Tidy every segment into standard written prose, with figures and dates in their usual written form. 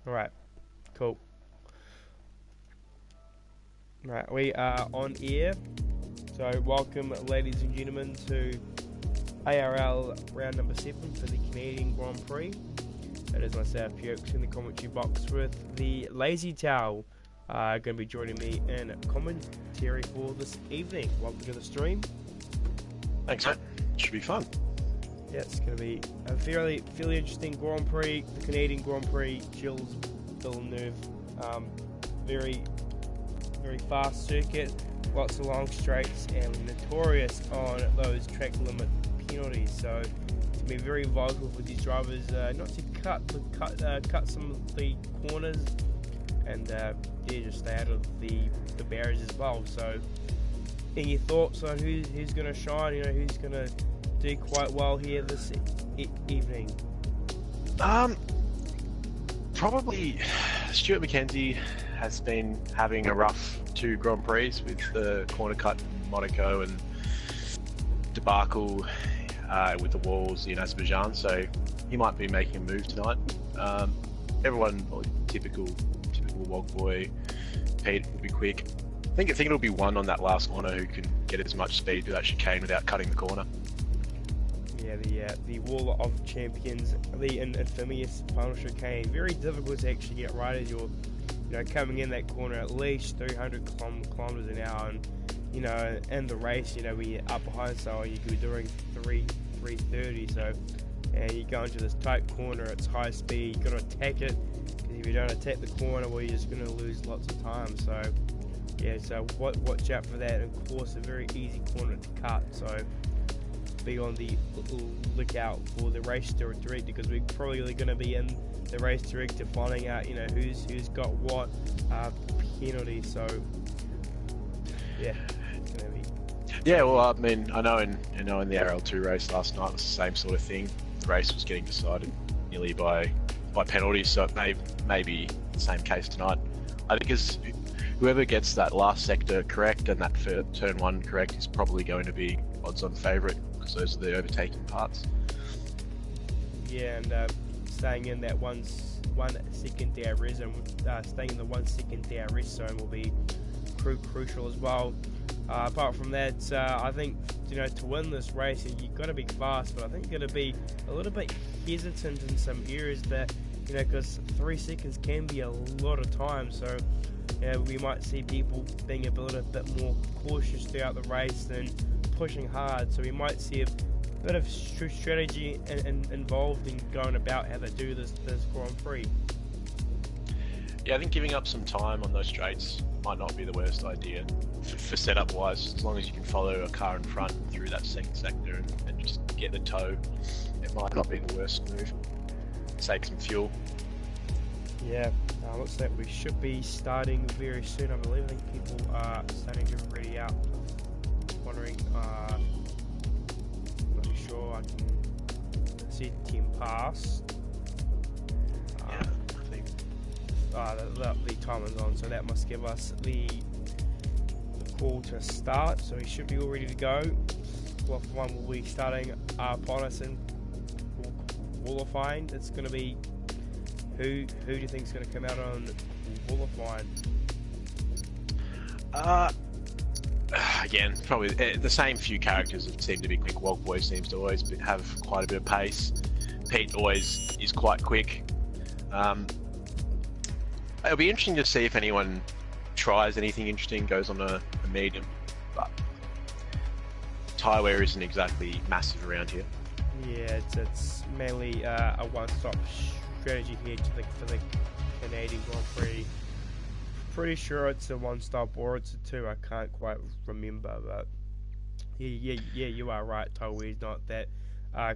Alright, cool. Right, we are on air. So, welcome, ladies and gentlemen, to ARL round number 7 for the Canadian Grand Prix. That is myself, Pukes, in the commentary box with the Lazy Towel. Going to be joining me in commentary for this evening. Welcome to the stream. Thanks, mate. Should be fun. Yeah, it's going to be a fairly interesting Grand Prix, the Canadian Grand Prix. Gilles Villeneuve, very fast circuit, lots of long straights, and notorious on those track limit penalties. So it's going to be very vital for these drivers not to cut some of the corners and just stay out of the barriers as well. So any thoughts on who's going to shine? Who's going to do quite well here this evening? Probably Stuart McKenzie has been having a rough 2 Grand Prix with the corner cut in Monaco and debacle with the walls in Azerbaijan, so he might be making a move tonight. Everyone, typical Wog boy, Pete will be quick. I think it'll be one on that last corner who can get as much speed through that chicane without cutting the corner. Yeah, the Wall of Champions, the infamous final chicane. Very difficult to actually get right as you're, coming in that corner at least 300 kilometers an hour, and in the race, when you're up behind someone, you could be doing 330. So, and you go into this tight corner, it's high speed. You got to attack it, because if you don't attack the corner, well, you're just going to lose lots of time. So, yeah, so watch out for that. And of course, a very easy corner to cut. So, be on the lookout for the race director, because we're probably going to be in the race director finding out who's got what penalty. So yeah, it's going to be. Yeah, well, I mean, I know in the ARL2 race last night it was the same sort of thing. The race was getting decided nearly by penalties, so it may be the same case tonight. I think as whoever gets that last sector correct and that turn 1 correct is probably going to be odds-on favourite, because those are the overtaking parts. Yeah, and staying in that one second DRS zone, staying in the 1 second DRS zone will be crucial as well. Apart from that, I think to win this race, you've got to be fast, but I think you're going to be a little bit hesitant in some areas that because 3 seconds can be a lot of time. So we might see people being a little bit more cautious throughout the race than pushing hard. So we might see a bit of strategy involved in going about how they do this Grand Prix. Yeah, I think giving up some time on those straights might not be the worst idea for setup wise, as long as you can follow a car in front through that second sector and just get the toe. It might not be the worst move. Save some fuel. Yeah, looks like we should be starting very soon, I believe. I think people are starting to get ready out. Wondering, not sure, I can see 10 past. Yeah, I think. The timer's on, so that must give us the call to start. So we should be all ready to go. What one will be starting upon us in qualifying? It's going to be who do you think is going to come out on qualifying? Again, probably the same few characters that seem to be quick. Wogboy seems to always have quite a bit of pace. Pete always is quite quick. It'll be interesting to see if anyone tries anything interesting, goes on a medium, but tyre wear isn't exactly massive around here. Yeah, it's mainly a one-stop strategy here for the Canadian Grand Prix. Pretty sure it's a one-stop or it's a 2. I can't quite remember, but yeah, you are right. Tyre wear is not that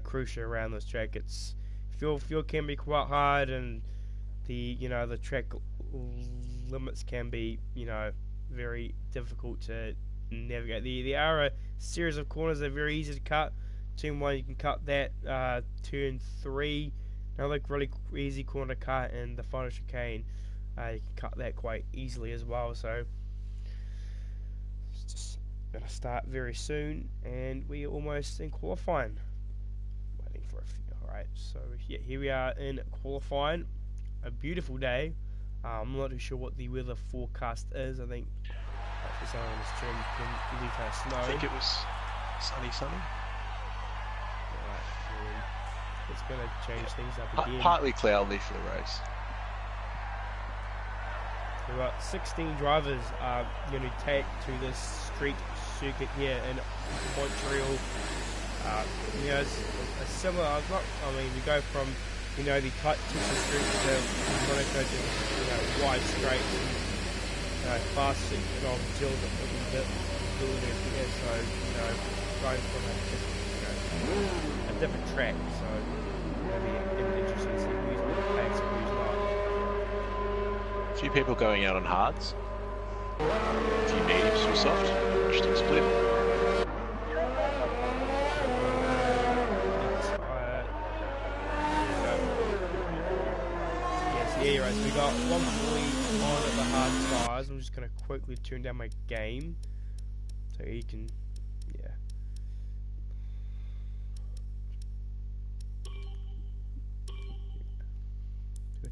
crucial around this track. It's fuel can be quite hard, and the track limits can be very difficult to navigate. There are a series of corners that are very easy to cut. Turn 1 you can cut that. Turn 3 another really easy corner to cut, and the final chicane you can cut that quite easily as well. So it's just gonna start very soon, and we're almost in qualifying. Waiting for a few. Alright, so yeah, here we are in qualifying. a beautiful day. I'm not too sure what the weather forecast is. I think for someone on the stream can leave her snow. I think it was sunny. Right, it's going to change things up again. Partly cloudy for the race. We've got 16 drivers going to take to this street circuit here in Montreal. You know, it's a similar. We go from the tight tissue streets to Monaco to wide straights and fast section of Jill building here. So going from a different track. So it'll be interesting to see who's going to pace and who's not. A few people going out on hards. A few mediums or soft. Interesting split. Yeah, right. So we got 140 on at the hard tires. I'm just going to quickly turn down my game so you can,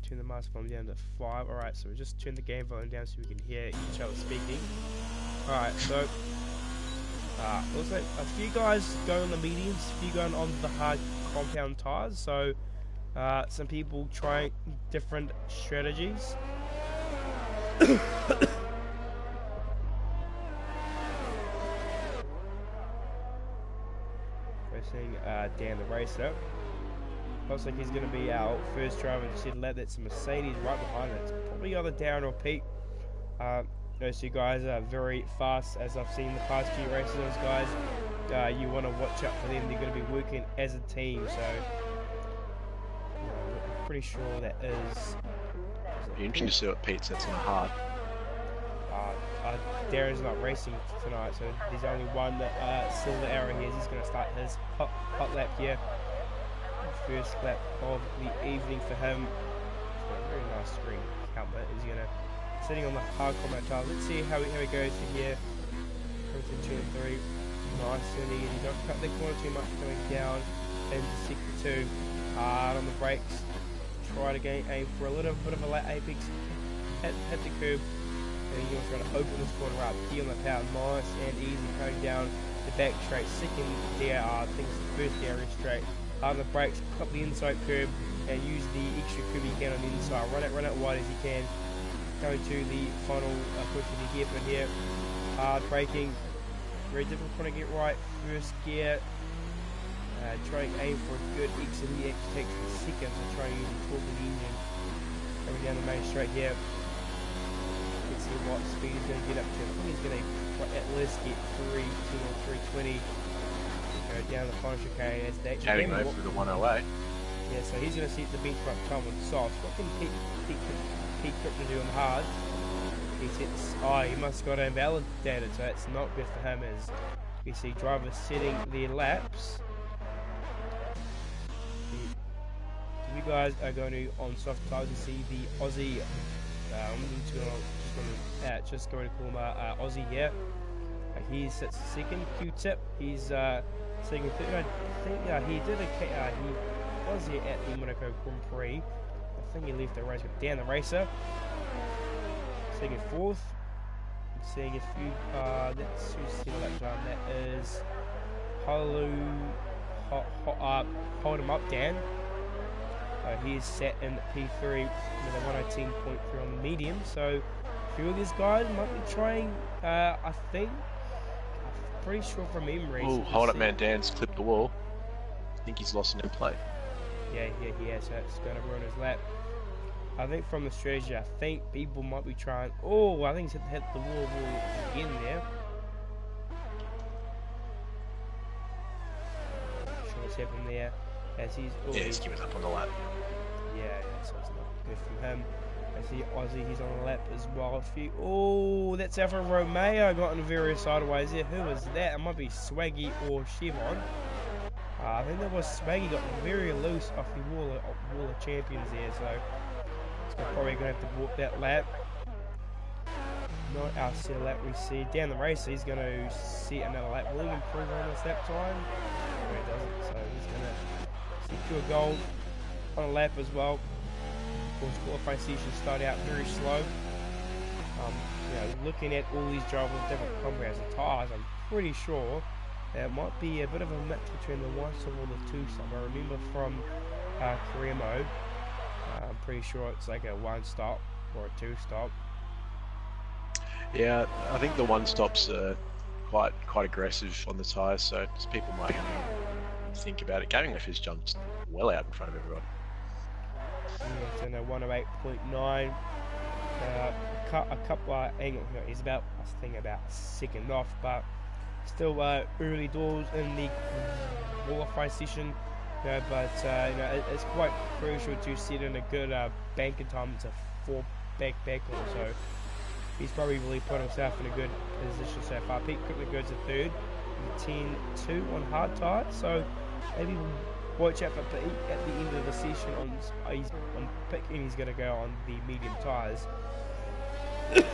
turn the master volume down to 5. Alright, so we just turn the game volume down so we can hear each other speaking. Alright, so looks like a few guys going on the mediums, a few going on the hard compound tires. So some people trying different strategies. We're seeing Dan the racer. Looks like he's going to be our first driver to see the lap. That's a Mercedes right behind it. It's probably either Darren or Pete. Those two guys are very fast, as I've seen the past few races. Those guys, you want to watch out for them. They're going to be working as a team. So I'm pretty sure that is. Be interesting to see what Pete sets on hard. Darren's not racing tonight, so there's only one silver arrow here. He's going to start his hot lap here. First lap of the evening for him. It's got a very nice screen helmet. He's going to sitting on the hard combat tile. Let's see how he goes from here. Comes to 2 and 3. Nice and easy. Don't cut the corner too much going down into sector 2. Hard on the brakes. Try to aim for a little bit of a late apex. Hit the curb. And then you're trying to open this corner up. Key on the power. Nice and easy. Going down the back straight. Second gear. I think it's the first gear is straight. On the brakes, cut the inside curb and use the extra curb you can on the inside. Run it wide as you can. Going to the final push of the hairpin here. Hard braking. Very difficult trying to get right. First gear. Try to aim for a good exit. He actually takes the second, so try to use the torque of the engine. Coming down the main straight here. Let's see what speed he's going to get up to. I think he's going to at least get 310 or 320. Go down the final chicane as they Chatting though for the 108. Yeah, so he's going to set the benchmark time on soft. What can Pete Krypton do on hard? He sets. He must have got invalidated, so it's not good for him. As you see, drivers setting their laps. You guys are going to on soft tires. You see the Aussie. I'm just going to call him Aussie here. He sits second. Q-tip. He's second, third. I think he did he was here at the Monaco Grand Prix. I think he left the race with Dan the racer. Second, fourth. Seeing a few. Let's see the lap time. That is hold him up, Dan. He is set in P3 with a 118.3 on the medium. So a few of these guys might be trying. I think. Pretty sure from memory. Oh, hold up, man! Dan's clipped the wall. I think he's lost an in play. Yeah, he has. So it's going to ruin his lap. I think from the strategy, I think people might be trying. Oh, I think he's hit the wall again there. Not sure what's happened there. As he's. Yeah, he's giving up on the lap. Yeah, so it's not good from him. I see Aussie, he's on the lap as well. Oh, that's Alfa Romeo gotten very sideways there. Who was that? It might be Swaggy or Chevron. I think that was Swaggy got very loose off the wall of champions there, so it's probably going to have to walk that lap. Not our set lap. We see down the race, he's going to set another lap. Will he improve on this lap time? No, he doesn't, so he's going to secure gold on a lap as well. Of course, qualifying sessions start out very slow. Looking at all these drivers with different compounds and tyres, I'm pretty sure it might be a bit of a mix between the one stop or the two stop. I remember from career mode, I'm pretty sure it's like a one stop or a two stop. Yeah, I think the one stops are quite aggressive on the tyres, so people might think about it. Gaming Left has jumped well out in front of everyone. Yeah, it's in a 108.9. A couple he's about, I think, about second off, but still early doors in the qualifying session. It's quite crucial to set in a good banking time. It's a 4 back on, so he's probably really put himself in a good position so far. Pete quickly goes to third, 10-2 on hard tyres, so maybe watch out for Pete at the end of the session on picking. He's going to go on the medium tyres.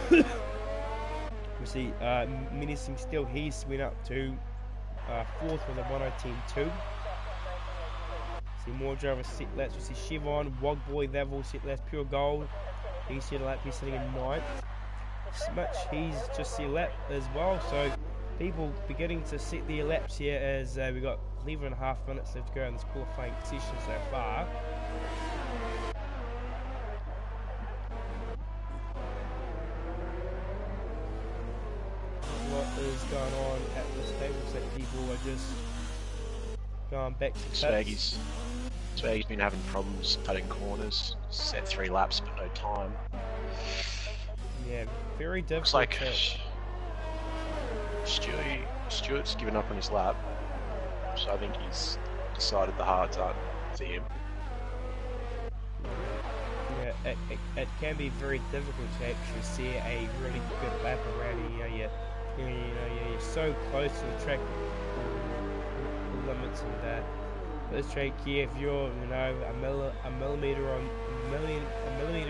We see menacing still. He's went up to fourth with a 1:10.2. See more drivers set laps. We see Chevron, Wogboy, they've all set laps. Pure Gold, he's set a lap. He's sitting in ninth. Smitch, he's just set a lap as well. So people beginning to set their laps here as we've got 11.5 minutes left to go in this qualifying session so far. What is going on at this table? So people are just going back to pits. Swaggy's been having problems cutting corners. Set 3 laps but no time. Yeah, very difficult. Looks like Stuart's given up on his lap, so I think he's decided the hards aren't for him. Yeah, it can be very difficult to actually see a really good lap around here. You're so close to the track limits, and this track here, if you're a millimeter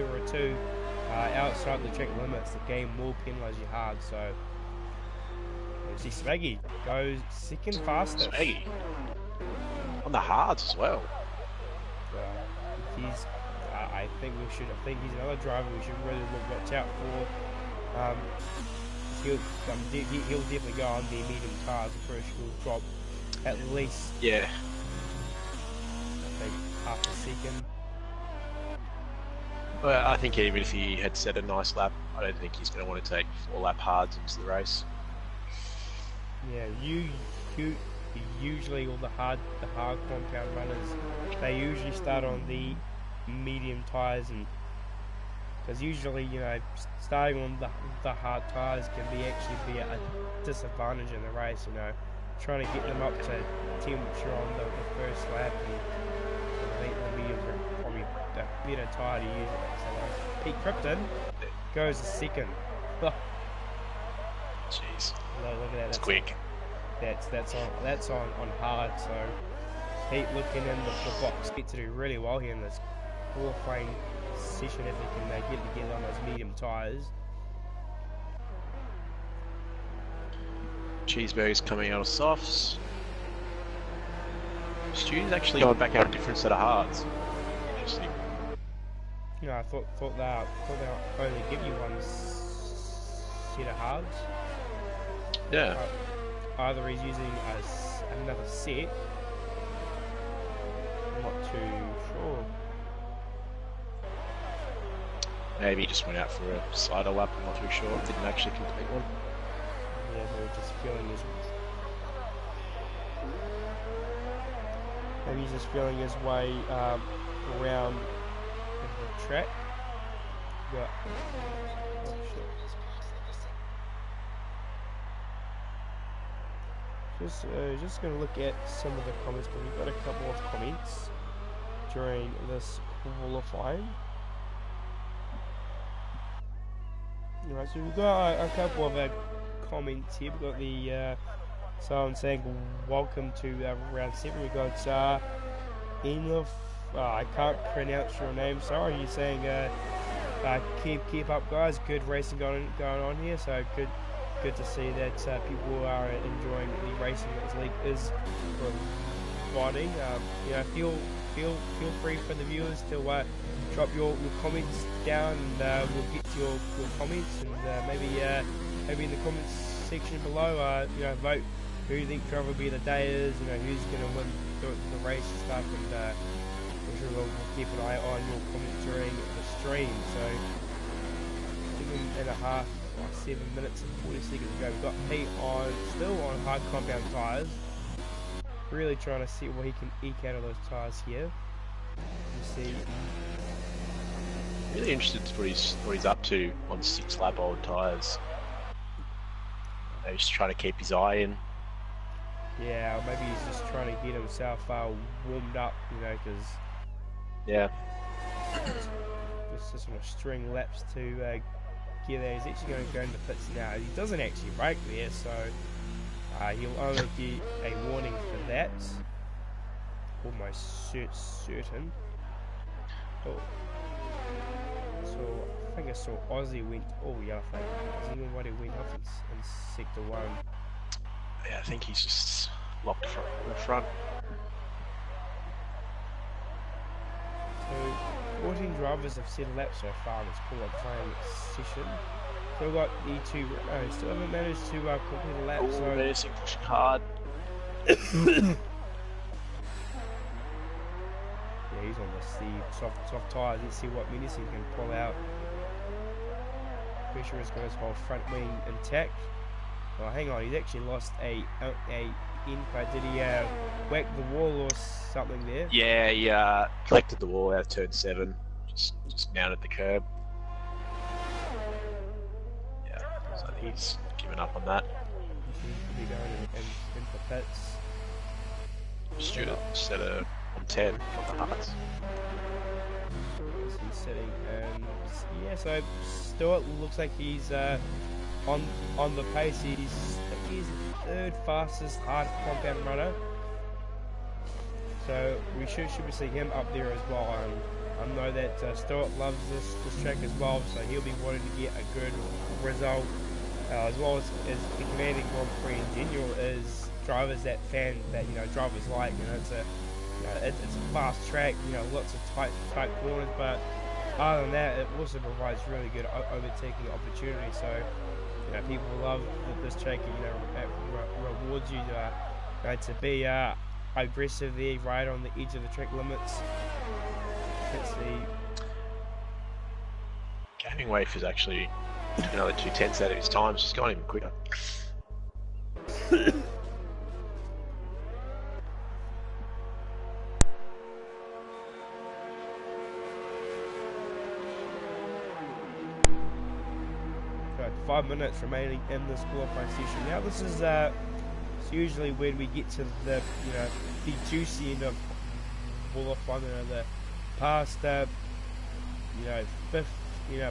or two outside the track limits, the game will penalise you hard. So see, Swaggy goes second fastest. Swaggy on the hards as well. I think he's another driver we should really watch out for. He'll definitely go on the medium tyres. I'm pretty sure he'll drop at least, yeah, I think half a second. Well, I think even if he had set a nice lap, I don't think he's going to want to take 4 lap hards into the race. Yeah, usually all the hard compound runners, they usually start on the medium tyres, and because usually starting on the hard tyres can actually be a disadvantage in the race. Trying to get them up to temperature on the first lap, and I think the mediums are probably a better tyre to use. So Pete Krypton goes a second. Jeez, look at that. That's quick. That's on hard. So Pete looking in the box, get to do really well here in this qualifying session if he can get together on those medium tyres. Cheeseburger's coming out of softs. Stu's actually going back out a different set of hards. Interesting. I thought they'll only give you one set of hards. Yeah. Either he's using another set. I'm not too sure. Maybe he just went out for a slider lap, I'm not too sure. Didn't actually complete one. Yeah, they were just feeling maybe he's just feeling his way around the track. Yeah. Oh, shit. Just going to look at some of the comments, but we've got a couple of comments during this qualifying. Alright, so we've got a couple of comments here. We've got the someone saying welcome to round 7. We've got Enlof, I can't pronounce your name, sorry. You're saying keep up guys, good racing going on here, so good to see that people are enjoying the racing that this league is providing. feel free for the viewers to drop your comments down, and we'll get to your comments, and maybe in the comments section below, vote who you think driver will be the day is, who's going to win the race and stuff, and I'm sure we'll keep an eye on your comments during the stream. So 7.5, 7 minutes and 40 seconds ago, we've got Pete still on hard compound tyres. Really trying to see what he can eke out of those tyres here. You see. Really interested to what he's up to on 6-lap old tyres. Maybe he's trying to keep his eye in. Yeah, or maybe he's just trying to get himself warmed up, because yeah, just want to string laps to get there. He's actually going to go into pits now. He doesn't actually brake there, so he'll only get a warning for that. Almost certain. Oh. So I think I saw Aussie went. Oh yeah, I think anybody went off in sector 1. Yeah, I think he's just locked in front. So 14 drivers have set a lap so far in this qualifying session. So we've got the two. Still haven't managed to complete a lap. So Menacing, pushing hard. Yeah, he's on the soft tyres. Let's see what Menacing can pull out. Pressure has got his whole front wing intact. Oh, hang on, he's actually lost a input. Did he whack the wall or something there? Yeah, he collected the wall out of turn 7. Just mounted the curb. Yeah, so I think he's given up on that. He seems to be going into pits. Stewart set on 10 on the hards. He's sitting, and yeah, so Stewart looks like he's on the pace. He's the 3rd fastest hard compound runner. So we should be seeing him up there as well. I know that Stewart loves this track as well, so he'll be wanting to get a good result, as well as the Canadian Grand Prix in general is drivers that drivers like. It's a fast track, lots of tight corners, but other than that, it also provides really good overtaking opportunity. So people love this track. It rewards you to be aggressive there, right on the edge of the track limits. Let's see. Gaming Waif is actually took another 2/10 out of his time. She's gone even quicker. Got 5 minutes remaining in this qualifying session. Now this is it's usually when we get to the the juicy end of qualifying. The past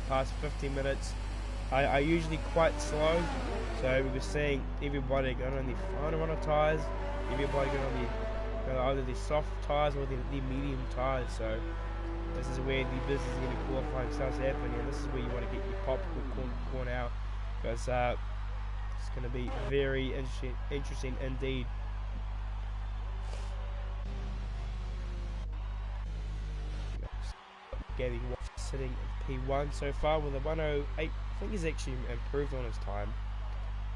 past 15 minutes are usually quite slow. So we were seeing everybody going on the final run of tyres, everybody going on the either the soft tyres or the medium tyres. So this is where the business in the qualifying starts happening, and this is where you want to get your popcorn out, because it's going to be very interesting indeed. Gavin sitting in P1 so far with a 108. I think he's actually improved on his time.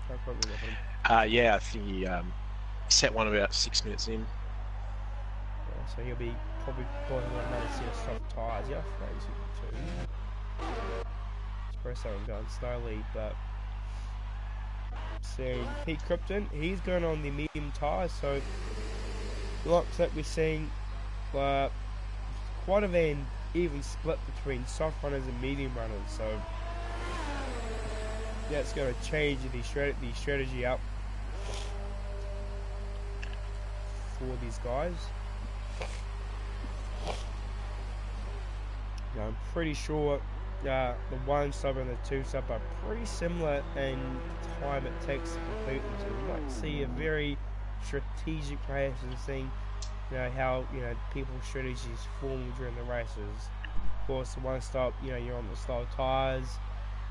Can't quite remember him. Yeah, I think he set one about 6 minutes in. Yeah, so he'll be probably pulling on another set of soft tyres. Yeah, crazy too. Espresso going slowly, but seeing Pete Krypton, he's going on the medium tyres, so looks like we're seeing quite an even split between soft runners and medium runners. So that's going to change the strategy up for these guys. I'm pretty sure the 1 sub and the 2 sub are pretty similar in time it takes to complete them. So we might see a very strategic race and seeing how people's strategies form during the races. Of course, the 1 stop, you're on the slow tyres,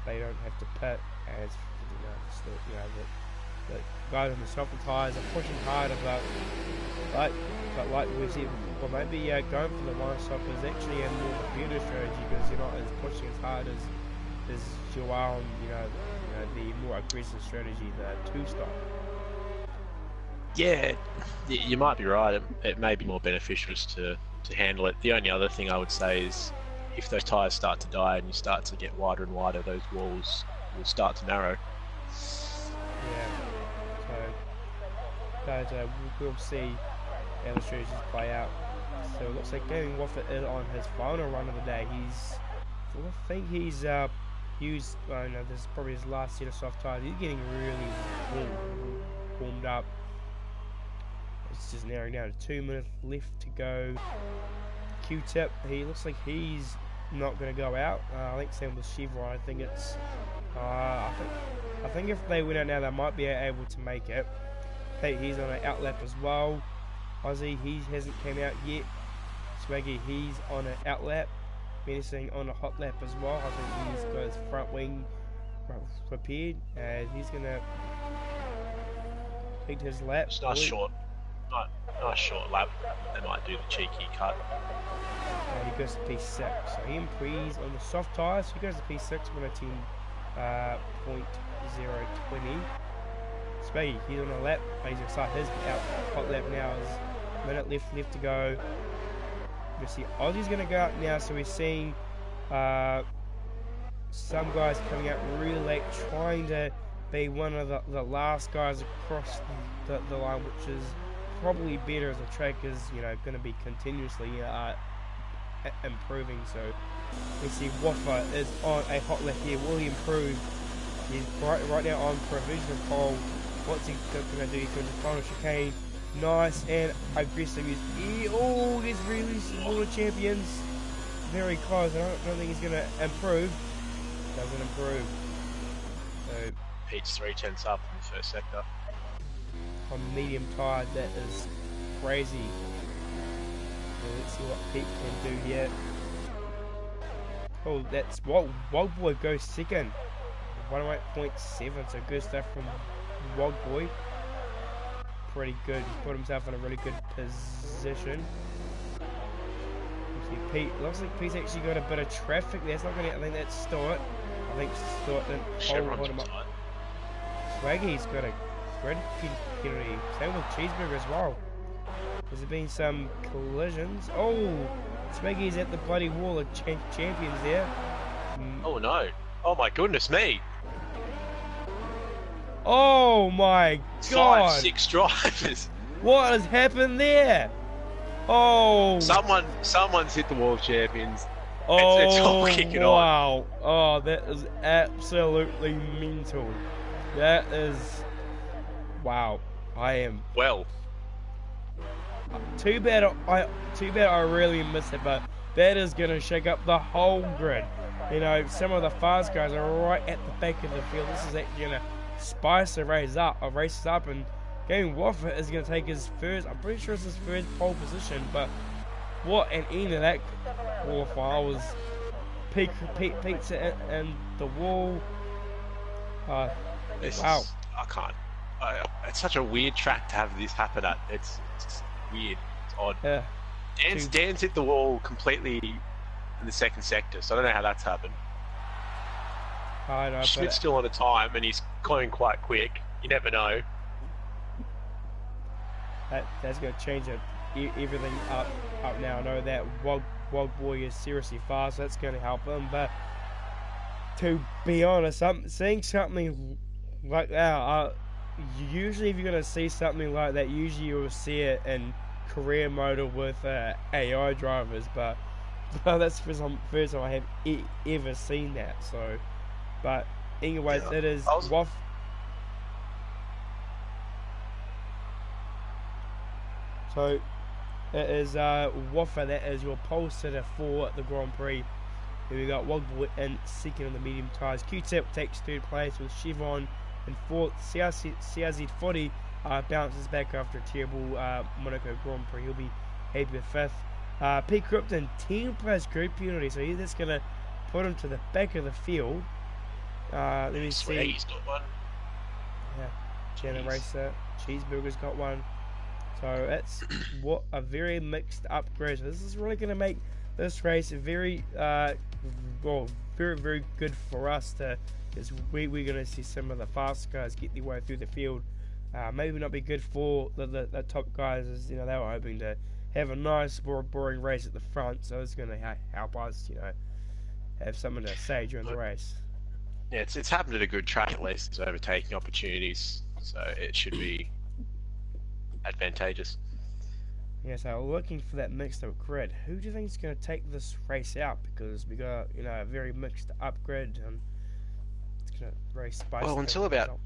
they don't have to pit, as the guys on the softer tyres are pushing harder, but like we've said before, maybe going for the one stop is actually a more better strategy because you're not as pushing as hard as you are on the more aggressive strategy, the two stop. Yeah, you might be right. It may be more beneficial just to handle it. The only other thing I would say is if those tyres start to die and you start to get wider and wider, those walls will start to narrow. Yeah, so guys, we'll see how the strategies play out. So it looks like Gaming Waffle is on his final run of the day. I think he's used, no, this is probably his last set of soft tyres. He's getting really warmed up. It's just narrowing down to 2 minutes left to go. Q-Tip, he looks like he's not going to go out. I think same with Chevron. I think it's, I think if they win out now, they might be able to make it. Pete, he's on an out lap as well. Ozzy, he hasn't came out yet. Swaggy, he's on an out lap. Menacing on a hot lap as well. I think he's got his front wing prepared, and he's going to take his lap. It's nice short lap. They might do the cheeky cut. He goes to P6. So he and Prix on the soft tyres. He goes to P6 with a 10.020. Spaggy, he's on a lap. He's going to start his hot lap now. There's a minute left to go. You see Aussie's going to go out now, so we're seeing some guys coming out really late, trying to be one of the last guys across the line, which is probably better as the track is going to be continuously improving. So we see Waffa is on a hot lap here. Will he improve? He's right now on provisional pole. What's he going to do? He's going to final chicane. Nice and aggressive. Oh, he's really smaller champions. Very close. I don't think he's going to improve. Doesn't improve. So Pete's 3/10 up in the first sector. On medium tire, that is crazy. So let's see what Pete can do here. Oh, that's Wogboy goes second. 108.7. So good stuff from Wogboy. Pretty good. He's put himself in a really good position. See Pete. Looks like Pete's actually got a bit of traffic there. It's not going to. I think that's Stuart. I think Stuart didn't hold him up. Swaggy's got a red penalty. Same with Cheeseburger as well. There's been some collisions. Oh, Swaggy's at the bloody wall of champions there. Oh no! Oh my goodness me! Oh my god! 5-6 drivers. What has happened there? Oh! Someone's hit the wall of champions. Oh, it's all kicking wow! on. Oh, that is absolutely mental. That is, wow! I am. Well. Too bad I really missed it, but that is gonna shake up the whole grid. Some of the fast guys are right at the back of the field. This is actually gonna spice the races up, and Gaming Waffle is going to take his first, I'm pretty sure it's his first pole position, but what an end of that qualifier was. Pete's and the wall. Wow. I can't. It's such a weird track to have this happen at. It's weird. It's odd. Yeah. Dan's hit the wall completely in the second sector, so I don't know how that's happened. I know, Schmidt's still on the time, and he's going quite quick. You never know. That's going to change everything up now. I know that Wogboy is seriously fast. That's going to help him. But to be honest, seeing something like that, usually if you're going to see something like that, usually you'll see it in career mode or with AI drivers. But that's the first time I have ever seen that. So. But anyways, yeah, it is Waff. So it is Waffa that is your pole sitter for the Grand Prix. Here we got Wogboy in second on the medium tyres. Q-Tip takes third place with Chevron in fourth. CRZ40 bounces back after a terrible Monaco Grand Prix. He'll be happy with fifth. Pete Krypton 10 plus group penalty, so he's just gonna put him to the back of the field. Let me see. He's got one. Yeah. Generator. Cheeseburger's got one. So it's what a very mixed upgrade. So this is really going to make this race very, well, very, very good for us to. Is we're going to see some of the fast guys get their way through the field. Maybe not be good for the top guys, as they were hoping to have a nice, boring race at the front. So it's going to help us, have something to say during the race. Yeah, it's happened at a good track at least. It's overtaking opportunities, so it should be advantageous. Yeah, so looking for that mixed up grid. Who do you think is going to take this race out? Because we got a very mixed up grid, and it's going to race spicy. Well, until about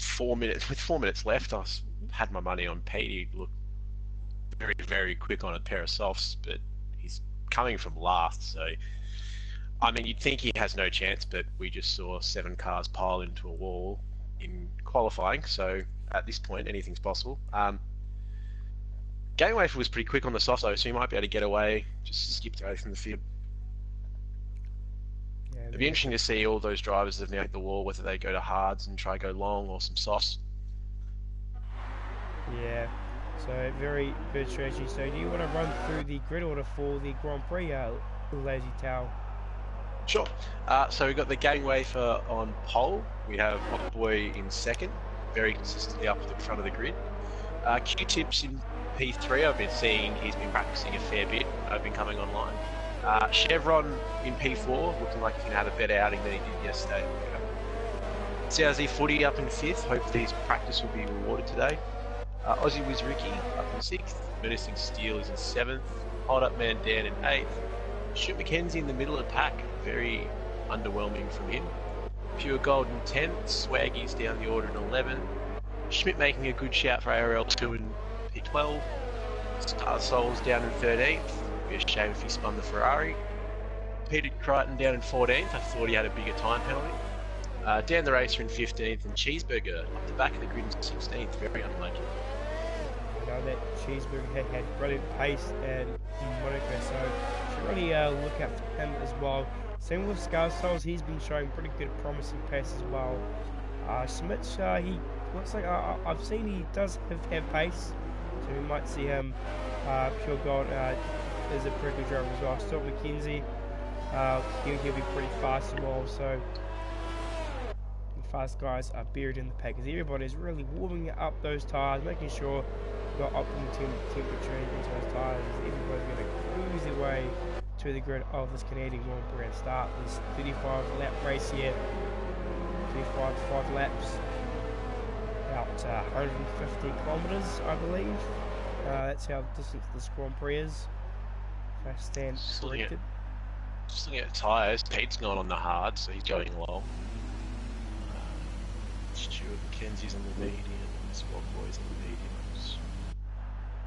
4 minutes, with 4 minutes left, I had my money on Pete. He looked very, very quick on a pair of softs, but he's coming from last, so I mean, you'd think he has no chance, but we just saw 7 cars pile into a wall in qualifying, so at this point, anything's possible. Gateway was pretty quick on the soft though, so he might be able to get away, just skip away from the field. Yeah, it'd be interesting to see all those drivers that have now hit the wall, whether they go to hards and try to go long or some softs. Yeah, so very good strategy. So do you want to run through the grid order for the Grand Prix, Lazy Towel? Sure. So we've got the Gangway on pole. We have Boy in second, very consistently up at the front of the grid. Q-Tips in P3, I've been seeing he's been practicing a fair bit. I've been coming online. Chevron in P4, looking like he's going to have a better outing than he did yesterday. CRZ Footy up in 5th. Hopefully his practice will be rewarded today. Aussie Wiz Ricky up in 6th. Menacing Steel is in 7th. Hold Up Man Dan in 8th. Shoot McKenzie in the middle of the pack. Very underwhelming from him. Pure Gold in 10th. Swaggy's down the order in 11th. Schmidt making a good shout for ARL2 in P12. Star Souls down in 13th. Be a shame if he spun the Ferrari. Peter Crichton down in 14th. I thought he had a bigger time penalty. Dan the Racer in 15th, and Cheeseburger up the back of the grid in 16th. Very unlucky. I know that Cheeseburger had brilliant pace and Monaco, so should really look out for him as well. Same with Star Souls, he's been showing pretty good promising pace as well. Schmidt, he looks like I've seen he does have pace, so we might see him. Pure Gold is a pretty good driver as well. Stuart McKenzie, he'll be pretty fast as well. So the fast guys are buried in the pack, as everybody's really warming up those tyres, making sure we've got optimum temperature into those tyres. Everybody's going to cruise their way to the grid of this Canadian Grand Prix and start this 35 lap race here. 5 laps, about 150 kilometres, I believe. That's how distant this Grand Prix is. If I stand corrected. Just looking at tyres, Pete's not on the hard, so he's going long. Stuart McKenzie's on the medium, and Squad Boy's on the medium.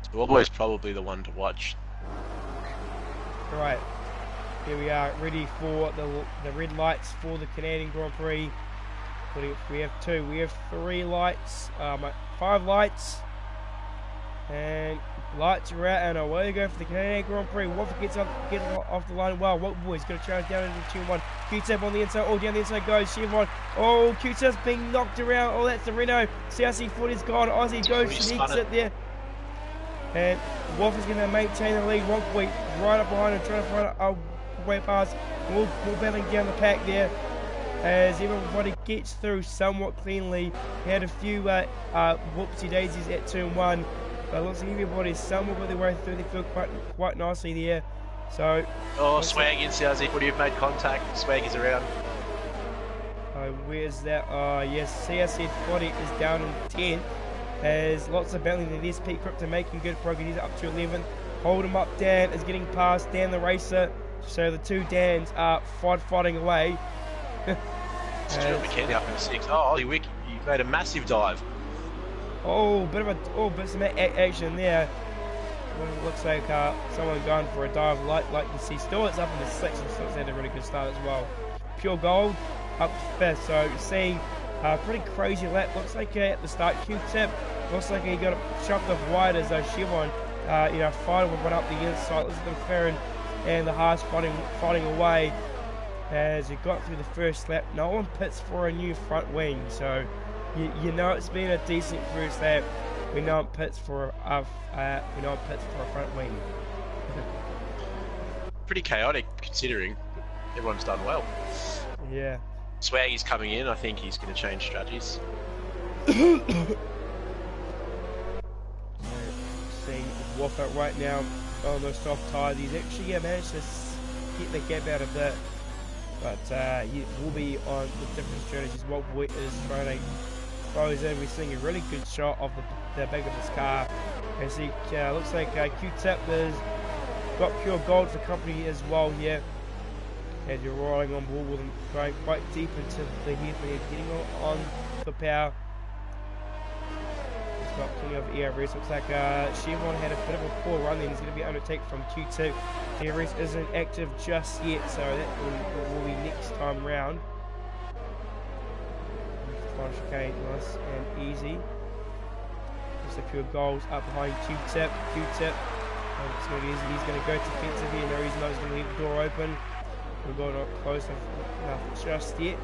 Squad Boy's probably the one to watch. Right, here we are, ready for the red lights for the Canadian Grand Prix. We have 2, we have 3 lights, 5 lights, and lights are out, and away we go for the Canadian Grand Prix. Wofford gets off the line well. What boy's going to charge down into Turn 1. Q-Tip on the inside, all down the inside goes Chevron. Oh, Q-Tip's being knocked around. Oh, that's the Renault. CRC Foot is gone. Aussie goes to the exit there. And Wofford's going to maintain the lead. One point right up behind him, trying to find a way past. More battling down the pack there, as everybody gets through somewhat cleanly. He had a few whoopsie daisies at Turn 1, but it looks like everybody's somewhat got their way through the field quite nicely there. So, Swag in CRZ, would you have made contact? Swag is around. Where's that? Yes, CRZ 40 is down in 10th. Has lots of battling in this. Pete Crypto making good progress. He's up to 11th. Hold him up. Dan is getting past Dan the Racer. So the 2 Dans are fighting away. Stuart McKenzie up in 6th. Oh, Ollie Wick, you made a massive dive. Oh, bit of some action there. It looks like someone going for a dive like you see. Stewart's up in the 6th, and Stewart's had a really good start as well. Pure Gold up to 5th, so you see pretty crazy lap. Looks like at the start, Q-Tip looks like he got shoved off wide as Chevron, fighting with one up the inside. Looks like McLaren and the Haas fighting away as he got through the first lap. No one pits for a new front wing, so You know it's been a decent first lap. We know it pits for a front wing. Pretty chaotic considering everyone's done well. Yeah. Swaggy's coming in. I think he's going to change strategies. Seeing Whopper right now on the soft tyres. He's actually managed to get the gap out a bit, but he will be on the different strategies. What Boy is trying to close in. We're seeing a really good shot of the back of his car. As he looks like Q-Tip has got pure gold for company as well here. And you're rolling on board with him, going quite deep into the heat, but he's getting on for power. He's got plenty of ARS. Looks like Chevron had a bit of a poor run then. He's going to be undertaken from Q2. ARS isn't active just yet, so that will be next time round. Final chicane, nice and easy. Just a pure goals up behind Q-Tip. Q-Tip. It's going to be easy. He's going to go defensive here. No reason not. He's going to leave the door open. We've got not close enough just yet.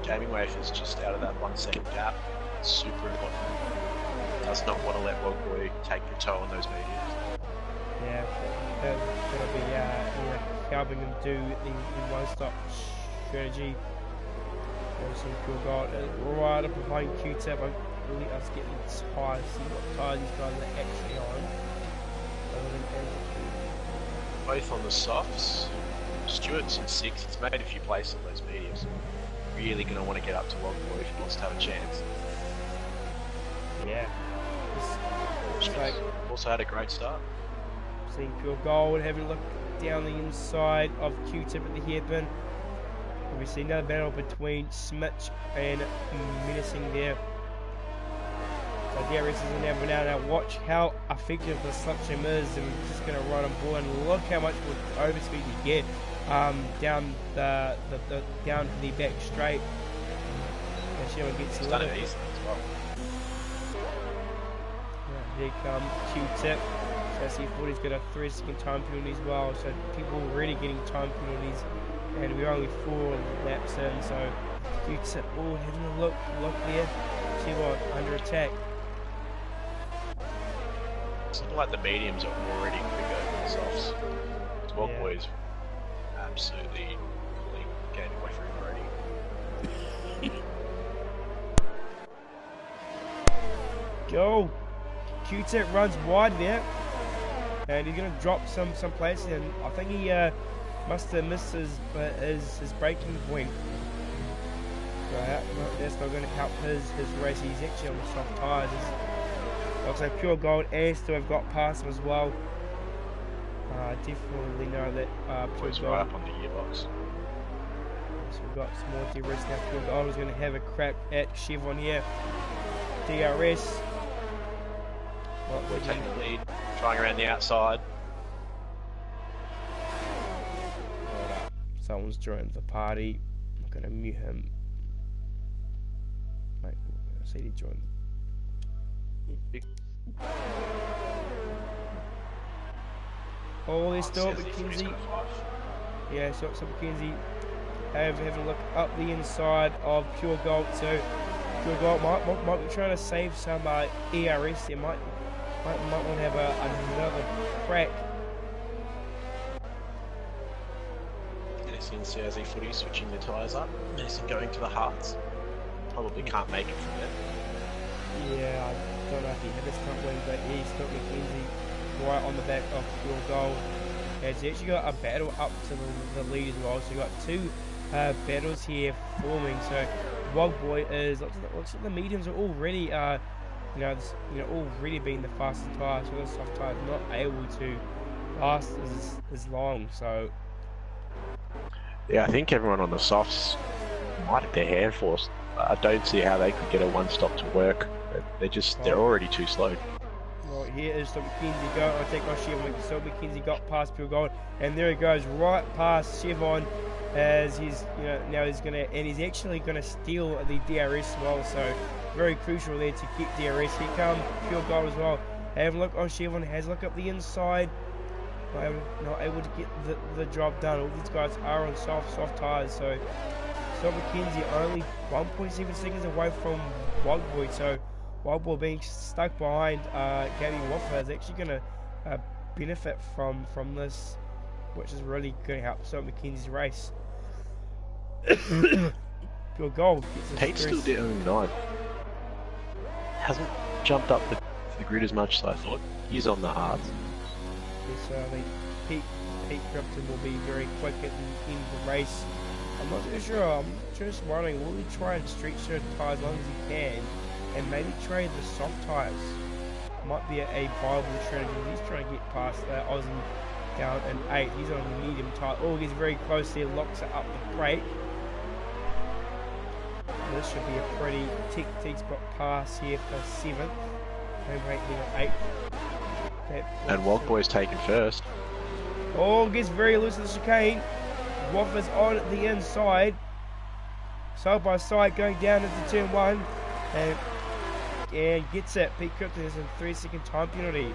Gaming Wave is just out of that 1 second gap. It's super important. Does not want to let Wogboy take the toe on those mediums. Yeah, that'll be helping him do the one-stop strategy. Obviously, pure gold right up behind Q-Tip. Let us get the tyres, see what tyres these guys are actually on. Both on the softs. Stewart's in 6th. He's made a few places on those mediums. Really going to want to get up to Wogboy if he wants to have a chance. Yeah. Also had a great start. Seeing pure gold, having a look down the inside of Q-Tip at the hairpin. We see another battle between Smitch and Menacing there. So DRS is in there, but now watch how effective the slipstream is, and we're just going to run on board and look how much overspeed we get down the back straight. And she gets He's done it easily as well. Here comes Q-Tip. So C40's got a 3-second time penalty as well. So people are already getting time penalties, and we're only 4 laps in. So Q-Tip having a look there. See what under attack. It's not like the mediums are already quicker than the softs. Because Wogboy's absolutely getting away from him already. Go! Q-Tip runs wide there, and he's going to drop some places, and I think he must have missed his braking point. So that's not going to help his race. He's actually on the soft tyres. Looks like pure gold and still have got past him as well. Definitely know that pure gold. Right up on the gearbox. So we've got some more DRS now. Pure gold is going to have a crack at Chevron here. DRS. We're taking the lead, trying around the outside. Hold up. Someone's joined the party. I'm going to mute him. Wait, I see he joined. Oh, there's still McKenzie. Yeah, so McKenzie having a look up the inside of Pure Gold. So Pure Gold might be trying to save some ARS. There might want to have another crack. Mason Sarzy footy switching the tyres up. Mason going to the Hearts. Probably can't make it from there. Yeah, I don't know if he hit his front wing, but he's got McKenzie right on the back of Pure Gold. He's actually got a battle up to the lead as well. So you've got 2 battles here forming. So Wogboy is looks like the mediums are already already being the fastest tyre. So the soft tyre is not able to last as long. So yeah, I think everyone on the softs might have their hand forced. I don't see how they could get a one-stop to work. They're already too slow. Well, here is the McKenzie go. I take off Chevron. So McKenzie got past Pure Gold, and there he goes right past Chevron as he's now he's actually gonna steal the DRS as well. So very crucial there to get DRS. Here come Pure Gold as well. Have a look on Chevron. Has a look up the inside. Not able to get the job done. All these guys are on soft tyres. So Scott McKenzie only 1.7 seconds away from Wildboy, so Wildboy being stuck behind Gabby Waffa is actually going to benefit from this, which is really going to help Scott McKenzie's race. Pure Gold gets Pete's still down 9. Hasn't jumped up the grid as much as I thought. He's on the hards. Yes, I think Pete Cripton will be very quick at the end of the race. I'm not too sure. I'm just wondering, will he try and stretch the tyres as long as he can and maybe trade the soft tyres? Might be a viable strategy. He's trying to get past Aussie down in 8. He's on the medium tyre. Oh, he's very close there, locks it up the brake. This should be a pretty tick spot pass here for 7th. Home rate here at 8. And Wildboy's taken first. Oh, gets very loose of the chicane. Waffa's on the inside. Side by side going down into turn 1. And gets it. Pete Cripton has a 3-second time penalty.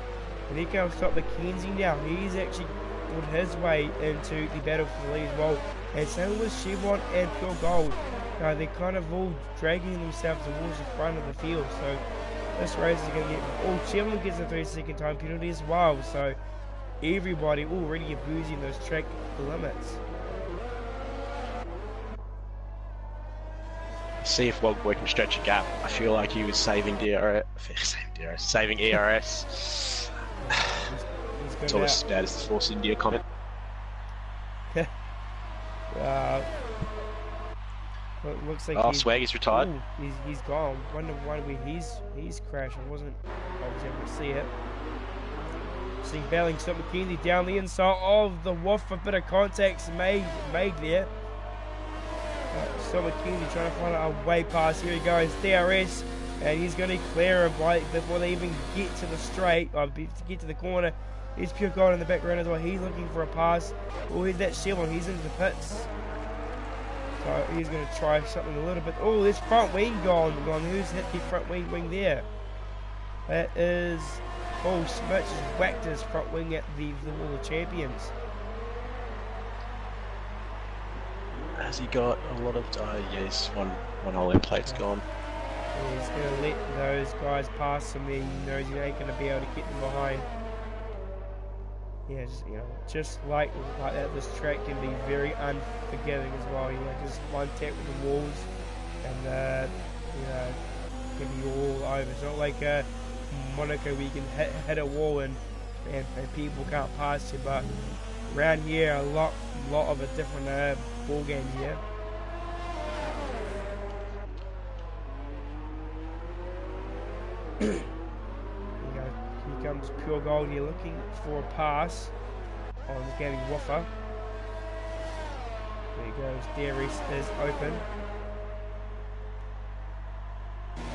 And here comes Scott McKenzie now. He's actually put his way into the battle for the lead as well. And same with Chevron and Pure Gold. They're kind of all dragging themselves towards the front of the field. So this race is going to get... Oh, Chevron gets a 3-second time penalty as well. So everybody already abusing those track limits. See if Wildboy can stretch a gap. I feel like he was saving saving ERS. It's always as bad as the Force India comment. Looks like Swaggy's retired. Ooh, he's gone. Wonder where he's crashed. I wasn't able to see it. Seeing battling Scott McKenzie down the inside of the Woof. A bit of contacts made there. Scott McKenzie trying to find a way past. Here he goes, DRS, and he's going to clear him before they even get to the straight, to get to the corner. Here's Pure Gold in the background as well. He's looking for a pass. Oh, here's that Chevron. He's into the pits. So he's going to try something a little bit. Oh, this front wing gone. Who's hit the front wing there? That is... Oh, Smitch has whacked his front wing at the Wall of Champions. Has he got a lot of... yes, one whole end plate's gone. Yeah, he's going to let those guys pass him. He knows he ain't going to be able to get them behind. Yeah, just like that, this track can be very unforgiving as well. Just one tap with the walls, and can be all over. It's not like Monaco where you can hit a wall and people can't pass you. But around here, a lot of a different ball game here. Here comes Pure Gold here looking for a pass on Gabby Waffa. There he goes, DRS is open.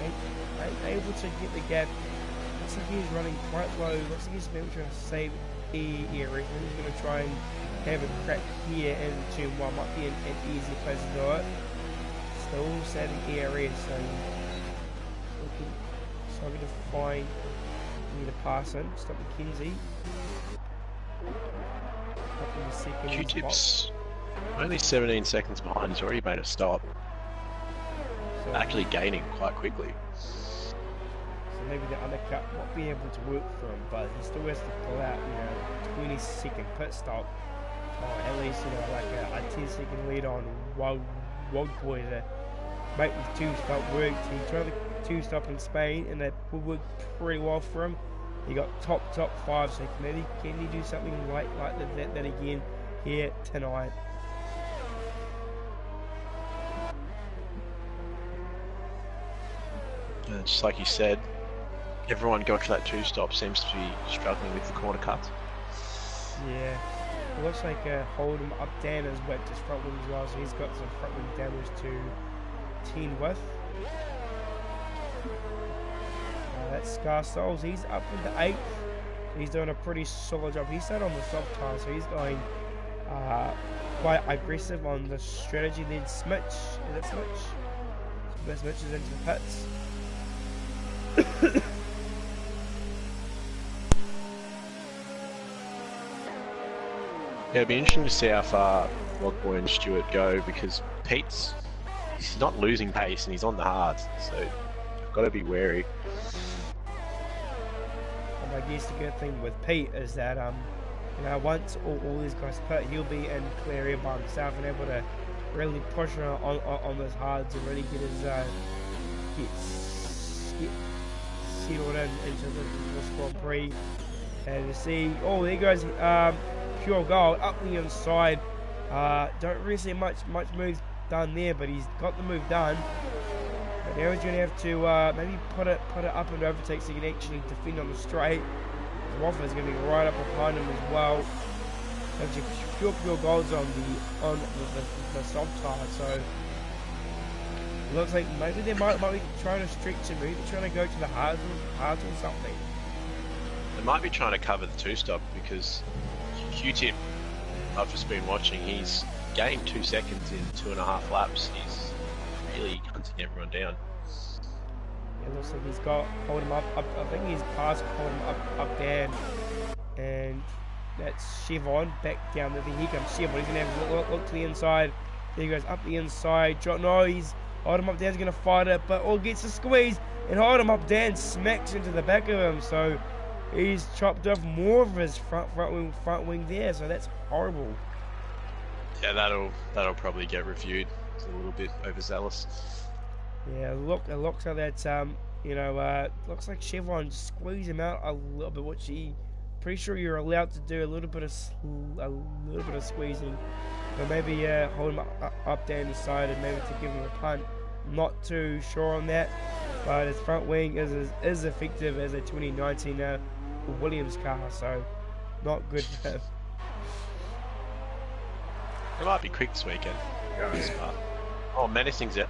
Ain't able to get the gap. Looks like he's running quite low. Looks like he's able to save ERS. He's going to try and have a crack here in turn 1. Might be an easy place to do it. Still saving ERS, so looking to find the pass in. Stop McKenzie. Q-Tip's only 17 seconds behind. He's already made a stop. So, actually gaining quite quickly. So maybe the undercut won't be able to work for him, but he still has to pull out, 20-second pit stop. At least, like a 10-second lead on Wildboy to make the 2-stop work. He tried the 2-stop in Spain, and that would work pretty well for him. He got top 5, so can he do something like that again here tonight? Just like you said, everyone going for that 2-stop seems to be struggling with the corner cuts. Yeah, it looks like Hold'em up Dan has whacked his front wing as well, so he's got some front wing damage to 10 with. That's Scar Souls. He's up into 8th. He's doing a pretty solid job. He's started on the soft tire, so he's going quite aggressive on the strategy. Then Smitch. Is it Smitch? So Smitch is into the pits. Yeah, it'd be interesting to see how far Wildboy and Stewart go, because Pete's he's not losing pace and he's on the hards, so you've got to be wary. And I guess the good thing with Pete is that once all these guys put, he'll be in clear air by himself and able to really push on those hards and really get his get settled into the Grand Prix. And you see, oh, there goes Pure Gold up the inside. Don't really see much moves done there, but he's got the move done. But now he's going to have to maybe put it up and overtake so he can actually defend on the straight. Woffer's going to be right up behind him as well. Actually, Pure Gold's on the soft tire, so it looks like maybe they might be trying to stretch him, maybe trying to go to the hards or something. They might be trying to cover the two-stop because Q-Tip, I've just been watching, he's gained 2 seconds in 2.5 laps. He's really hunting everyone down. It looks like he's got hold him up. I think he's past hold him up there, and that's Chevron back down there. Here comes Chevron. He's gonna have a look to the inside. There he goes up the inside. No, he's hold him up there. He's gonna fight it, but all gets a squeeze and hold him up there and smacks into the back of him. So he's chopped off more of his front wing there. So that's horrible. Yeah, that'll probably get reviewed. It's a little bit overzealous. Yeah, it looks like that's looks like Chevron squeezed him out a little bit, which pretty sure you're allowed to do a little bit of squeezing, but maybe hold him up down the side and maybe to give him a punt. Not too sure on that, but his front wing is as effective as a 2019 Williams car, so not good for him. It might be quick this weekend. Oh, Menacing's it.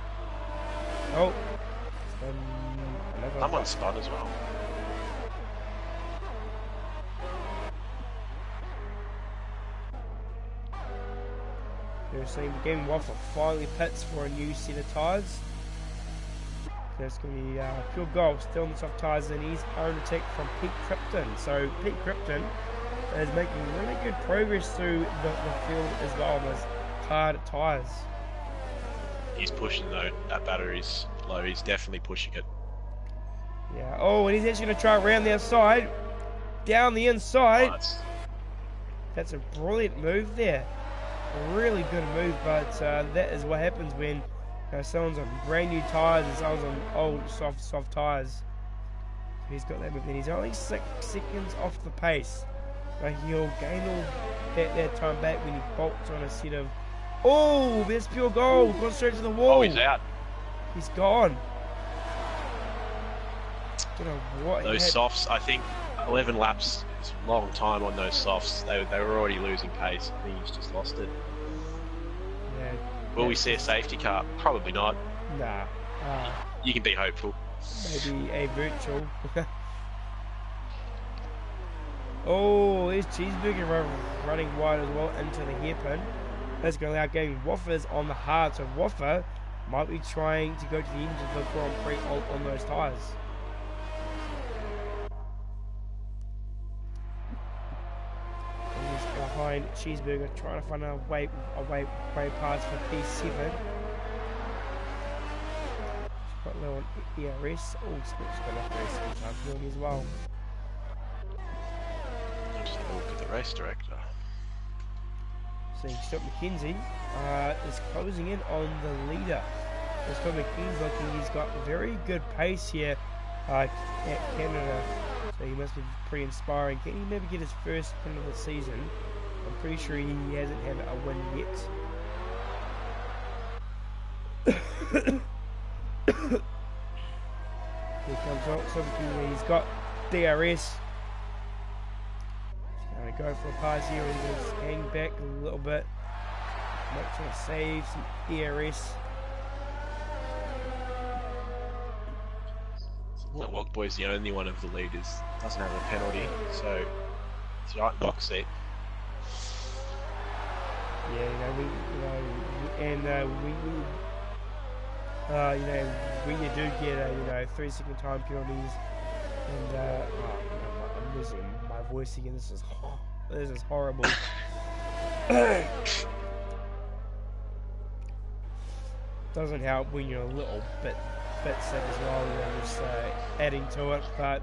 Oh, someone's spun as well. You're seeing the game Waffle finally pits for a new set of tyres. There's going to be Pure Gold still on the soft tyres, and he's under attack from Pete Krypton. So Pete Krypton is making really good progress through the field as well on those hard tyres. He's pushing though, that battery's low, he's definitely pushing it. Yeah, oh, and he's actually going to try around the outside, down the inside. Nice. That's a brilliant move there. A really good move, but that is what happens when someone's on brand new tyres and someone's on old soft tyres. So he's got that move, and he's only 6 seconds off the pace. But he'll gain all that time back when he bolts on a set of. Oh, there's Pure Gold, gone straight to the wall. Oh, he's out. He's gone. Don't know what those softs, I think 11 laps is a long time on those softs. They were already losing pace. I think he's just lost it. Yeah. Will we see a safety car? Probably not. Nah. You can be hopeful. Maybe a virtual. Oh, there's Cheeseburger running wide as well into the hairpin. That's going to allow getting Woffers on the hard. So Woffer might be trying to go to the end of the Grand Prix on those tyres. And he's behind Cheeseburger trying to find a way past for P7. Got low on ERS. Oh, Smith's got off race time penalty as well. Just have a look at the race director. So Scott McKenzie is closing in on the leader. So Scott McKenzie's looking, he's got very good pace here at Canada. So he must be pretty inspiring. Can he maybe get his first win of the season? I'm pretty sure he hasn't had a win yet. Here comes Oxford. He's got DRS. He's going to go for a pass here. He's going to hang back a little bit. Might try to save some DRS. That Walk Boy's the only one of the leaders doesn't have a penalty, so it's right in the box seat. Yeah, when you do get 3 second time penalties, and I'm losing my voice again. This is horrible. doesn't help when you're a little bit sick as well. You know, just adding to it, but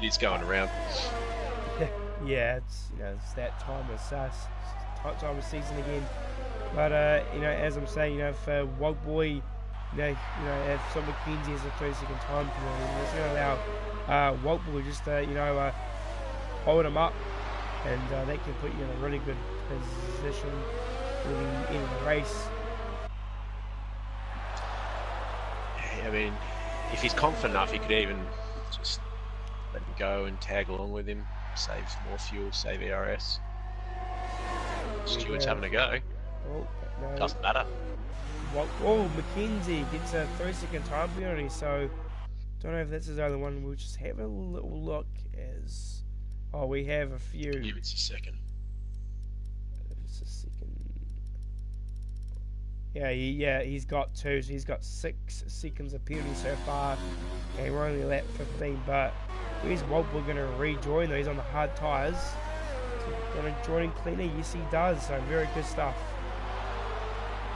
It is going around. yeah, it's it's that time of season again. But as I'm saying, for Woke Boy, if Tom McKenzie has a 3-second time penalty, it's going to allow Woke Boy just hold him up, and that can put you in a really good position for the end of the race. I mean, if he's confident enough, he could even just let him go and tag along with him, save more fuel, save ERS. Stewart's having a go. Oh, no. Doesn't matter. McKenzie gets a 3-second time penalty, so don't know if that's his only one. We'll just have a little look as... Oh, we have a few. Give it a second. It's a second. He's got 2, so he's got 6 seconds of penalty so far, and we're only lap 15, but where's Wobble going to rejoin though? He's on the hard tyres. So going to join in cleaner? Yes, he does, so very good stuff.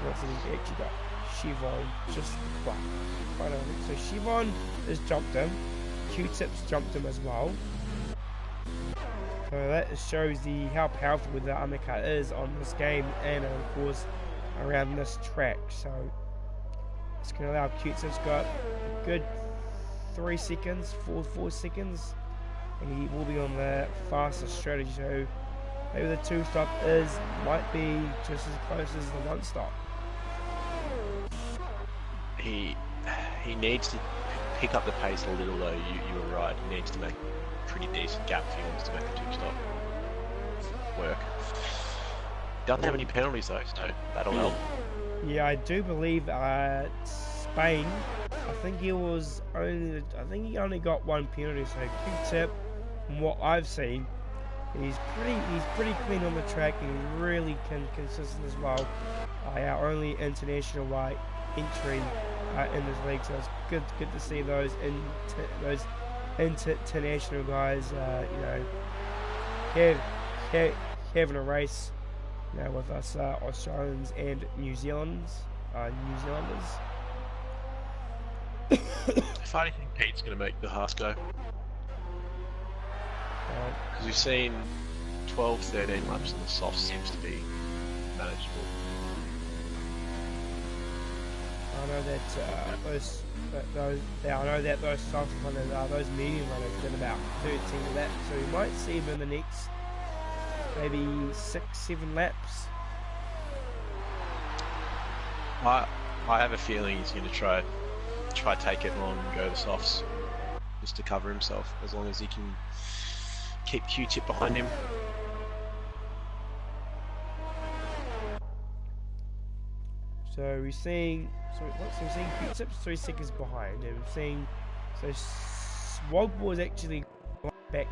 What's it? He's actually got Chevron just quite on. So Chevron has jumped him, Q-Tip's jumped him as well. So that shows how powerful the undercut is on this game, and of course around this track. So it's going to allow Q-Tip's got a good 3 seconds, 4 seconds, and he will be on the fastest strategy. So maybe the 2-stop might be just as close as the 1-stop. He needs to pick up the pace a little though. You were right. He needs to make a pretty decent gap if he wants to make the 2-stop work. Doesn't have any penalties though, so that'll help. Yeah, I do believe Spain. I think he only got 1 penalty. So Q-Tip, from what I've seen, he's pretty clean on the track, and he's really consistent as well. Our only international entry in this league, so it's good to see those international guys, having a race, with us Australians and New Zealanders. If I think Pete's going to make the Haas go, because we've seen 12, 13 laps on the soft seems to be manageable. I know that those soft runners, those medium runners, did about 13 laps, so we might see him in the next maybe 6-7 laps. I have a feeling he's going to try take it on and go the softs just to cover himself, as long as he can keep Q-Tip behind him. So we're seeing Q-Tip's 3 seconds behind, and we're seeing Wogbo is actually back.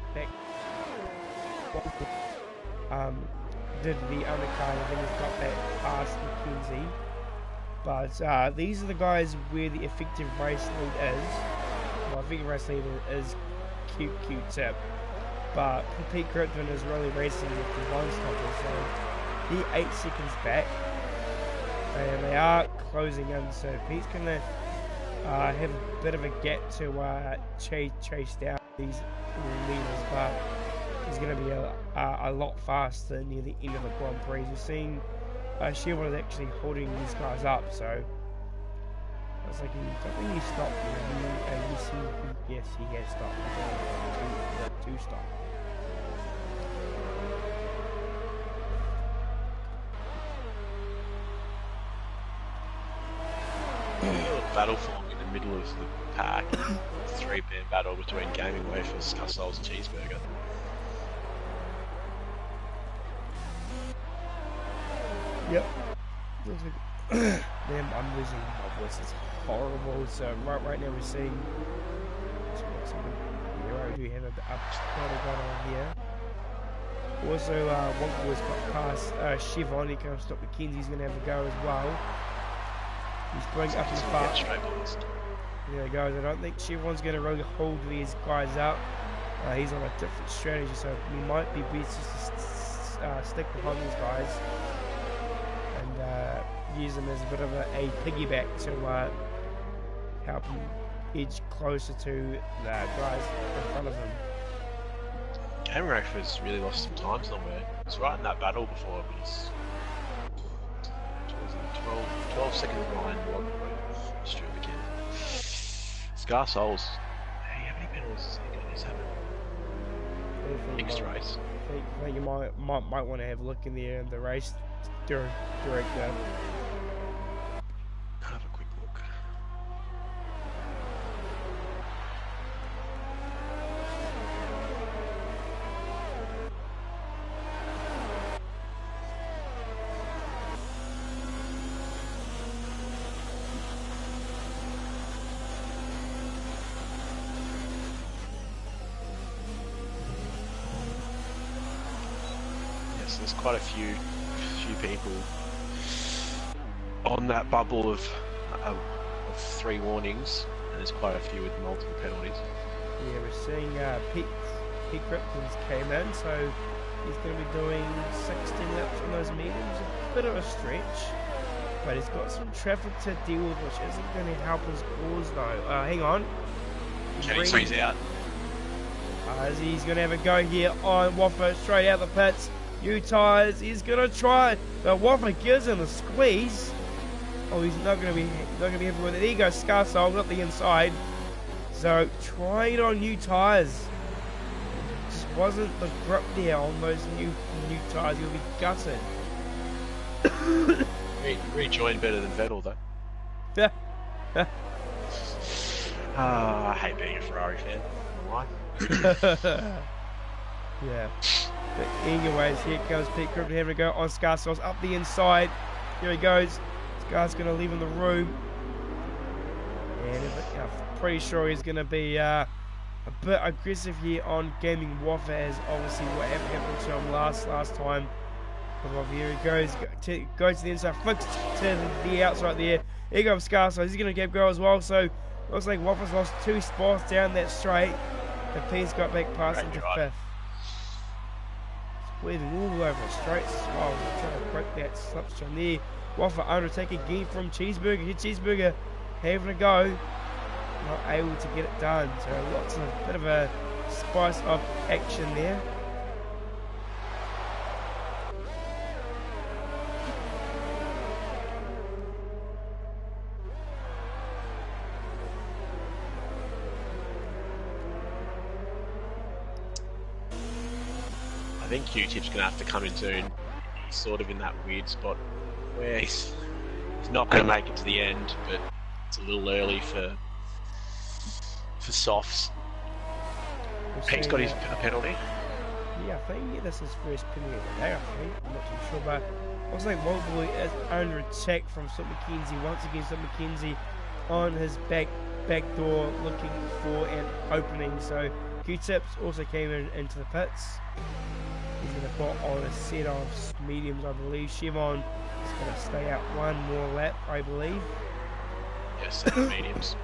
Did the undercut, and then he's got back past McKenzie. But these are the guys where the effective race lead is. Well, effective race lead is Q-Tip, but Pete Crittenden is really racing with the 1-stopper, so he 8 seconds back. And they are closing in, so Pete's going to have a bit of a gap to chase down these leaders, but he's going to be a lot faster near the end of the Grand Prix. You're seeing Chevron is actually holding these guys up, so I was like, I think he stopped. Yes, he has stopped. The 2-stop. Battle forming in the middle of the pack. 3-man battle between Gaming Wafers, Cussols, and Cheeseburger. Yep. Damn, I'm losing my voice. It's horrible. So right now we're seeing. We do have a battle going on here. Also, Wonka's got past Chevron. He can't stop McKenzie's going to have a go as well. He's going up in the far. There he goes. I don't think Chevron's going to really hold these guys up. He's on a different strategy, so we might be best to stick behind these guys and use him as a bit of a piggyback to help him edge closer to the guys in front of him. Game Rafer's really lost some time somewhere. He's right in that battle before, but he's 12 seconds behind Stuart McKenzie. Scar Souls. Hey, how many penalties has he got? He's having mixed race. I think you might want to have a look in the race director. Have a quick look. Yes, there's quite a few people on that bubble of 3 warnings, and there's quite a few with multiple penalties. Yeah, we're seeing Pete Krypton's came in, so he's going to be doing 16 laps on those mediums. A bit of a stretch, but he's got some traffic to deal with, which isn't going to help his cause though. Hang on. Okay, so he's out. He's going to have a go here on Waffer, straight out the pits. New tyres, he's going to try, but Waffer gives him a squeeze. Oh, he's not going to be able with it. There you go, Scarsoul got the inside. So try it on new tyres. Just wasn't the grip there on those new tyres. You'll be gutted. Rejoined better than Vettel though. Yeah. I hate being a Ferrari fan. Why? Yeah. But anyways, here comes Pete Krypton having a go on Scarsoul's up the inside. Here he goes. Scar's going to leave in the room. And I'm pretty sure he's going to be a bit aggressive here on gaming Waffer, as obviously what happened to him last time. Here he goes to the inside, flicks to the outside there. Here comes Scarsoul, he's going to go as well. So looks like Waffer's lost 2 spots down that straight. And Pete's got back past him to 5th. Weaving all over the straights as well. Trying to break that slipstream there. Waffer undertake again from Cheeseburger. Here Cheeseburger having a go. Not able to get it done. So lots of a bit of a spice of action there. I think Q-Tip's going to have to come in soon. He's sort of in that weird spot where he's not going to make it to the end, but it's a little early for softs. Pete's got his penalty. Yeah, I think this is his first penalty of the day, I think. I'm not too sure, but I was like, Wildboy is under attack from Stuart McKenzie. Once again, Stuart McKenzie on his back door looking for an opening. So Q-Tips also came into the pits. He's going to put on a set of mediums, I believe. Chevon is going to stay out one more lap, I believe. Yes, set of mediums.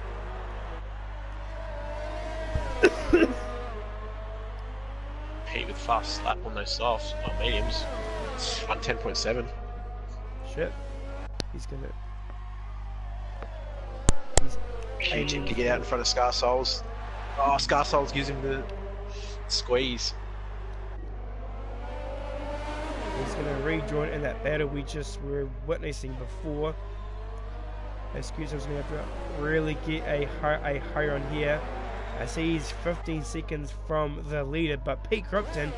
Pete with fast slap on those softs, not mediums. It's 110.7. Shit. He's going to... Q-Tip to get out in front of Scarsouls. Oh, Scarsouls gives him the squeeze. He's going to rejoin in that battle we just were witnessing before. Excuse me, going to have to really get a high on here. I see he's 15 seconds from the leader, but Pete Krypton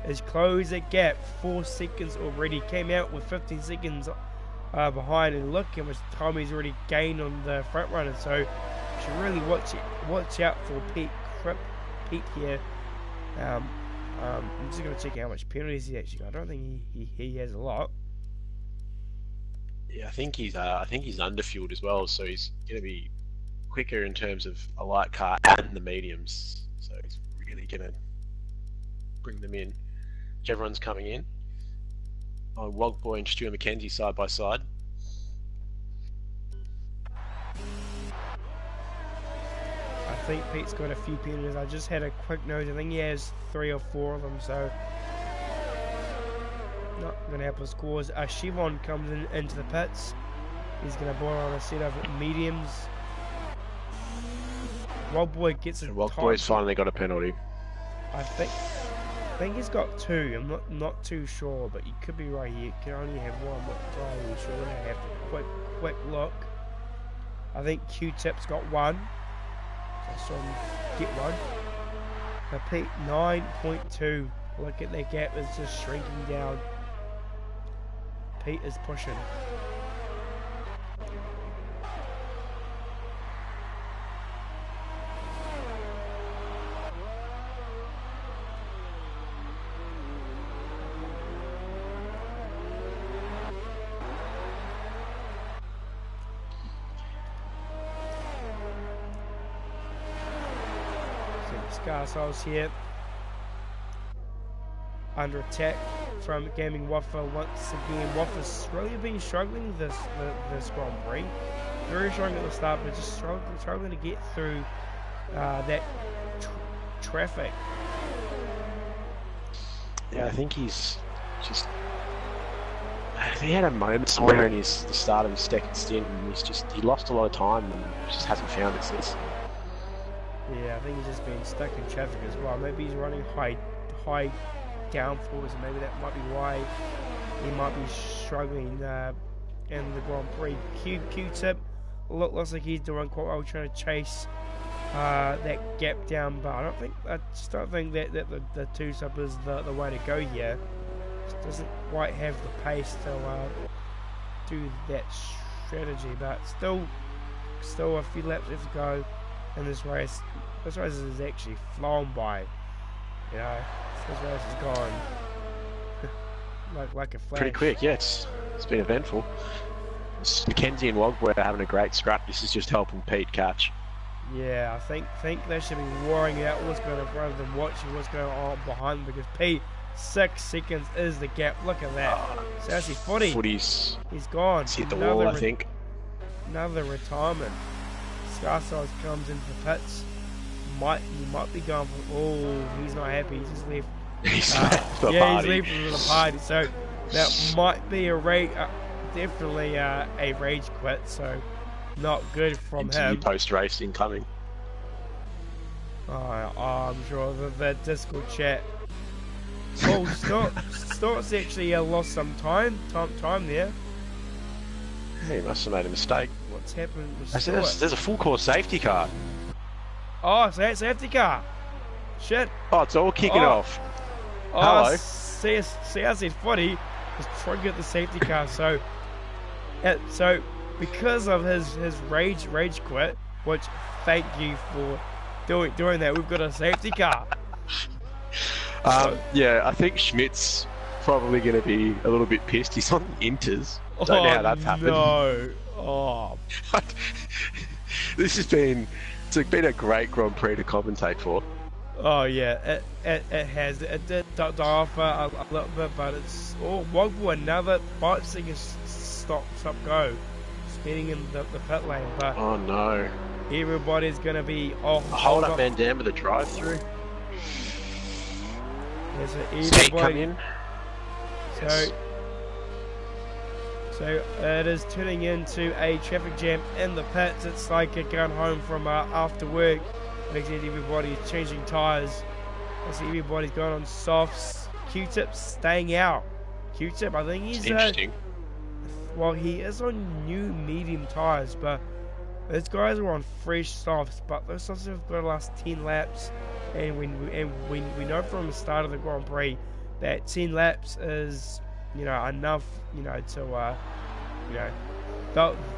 has closed the gap. 4 seconds already. Came out with 15 seconds behind, and look how much time he's already gained on the front runner. So you should really watch out for Pete here. I'm just going to check how much penalties he actually got. I don't think he has a lot. Yeah, I think he's underfueled as well, so he's going to be quicker in terms of a light car and the mediums. So he's really going to bring them in. Everyone's coming in. Oh, Wogboy and Stuart McKenzie side by side. I think Pete's got a few penalties. I just had a quick nose. I think he has 3 or 4 of them, so not going to help his cause. Chevon comes into the pits. He's going to board on a set of mediums. Wild Boy gets a Wild Boy's finally got a penalty. I think he's got 2. I'm not too sure, but you could be right. He can only have 1. I'm not entirely sure. We're gonna have to quick look. I think Q-Tip's got 1. So I saw him get 1. But Pete 9.2. Look at that gap, it's just shrinking down. Pete is pushing. Scarsols here under attack from Gaming Waffle once again. Waffle's really been struggling this Grand Prix. Very strong at the start, but just struggling to get through that traffic. Yeah, I think he's just. He had a moment somewhere in the start of his second stint, and he lost a lot of time and just hasn't found it since. Yeah, I think he's just been stuck in traffic as well. Maybe he's running high downforce, and maybe that might be why he might be struggling in the Grand Prix. Q-Tip looks like he's doing quite well, trying to chase that gap down, but I just don't think that the two-sub is the way to go here. Just doesn't quite have the pace to do that strategy, but still a few laps left to go. And this race is actually flown by. You know, this race is gone like a flash. Pretty quick, yeah. It's been eventful. Mackenzie and Wogboy are having a great scrap. This is just helping Pete catch. Yeah, I think they should be worrying out what's going on rather than watching what's going on behind them, because Pete 6 seconds is the gap. Look at that. So actually 40. Footy's he's gone. He's hit the wall, I think. Another retirement. Scarsize comes into the pits. He might be going for. Oh, he's not happy. He's just left. He's left the party. Yeah, he's leaving the party. So that might be definitely a rage quit. So not good from him. Post race incoming. I'm sure the Discord chat. Oh, Stort's actually lost some time there. He must have made a mistake. What's happened with There's a full course safety car. Oh, so that's safety car. Shit. Oh, it's all kicking off. Oh, Hello. CRZ 40 is trying to get the safety car. So because of his rage quit, which thank you for doing that, we've got a safety car. Yeah, I think Schmidt's probably going to be a little bit pissed. He's on the Inters. Don't know how that's happened. No. Oh. It's been a great Grand Prix to commentate for. Oh yeah, it has. It did die off a little bit, but it's Wogbo another 5 seconds stop go, speeding in the pit lane. But oh no, everybody's gonna be hold up man down with a drive through. Speed come in. So it is turning into a traffic jam in the pits. It's like going home from after work. Actually, everybody's changing tyres. I see everybody's going on softs. Q-Tip's staying out. Q-Tip, I think he's interesting. Well, he is on new medium tyres, but those guys are on fresh softs. But those softs have got to last 10 laps, and we know from the start of the Grand Prix that 10 laps is enough to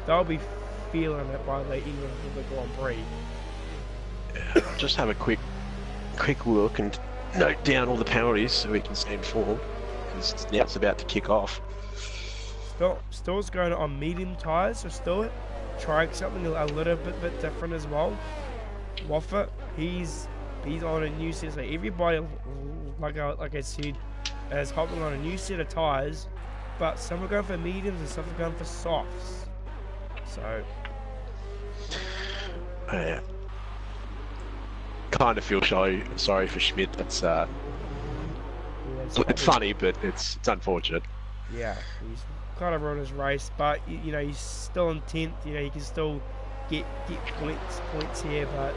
they'll be feeling it by the end of the Grand Prix. Just have a quick look and note down all the penalties so we can stay informed, because now it's about to kick off. Still's going on medium tyres, so still trying something a little bit different as well. Waffle, he's on a new set, so everybody, like I said, is hopping on a new set of tyres, but some are going for mediums and some are going for softs. So yeah. Kind of feel sorry for Schmidt. That's it's funny, but it's unfortunate. Yeah, he's kind of run his race, but you know he's still in 10th. You know he can still get points here, but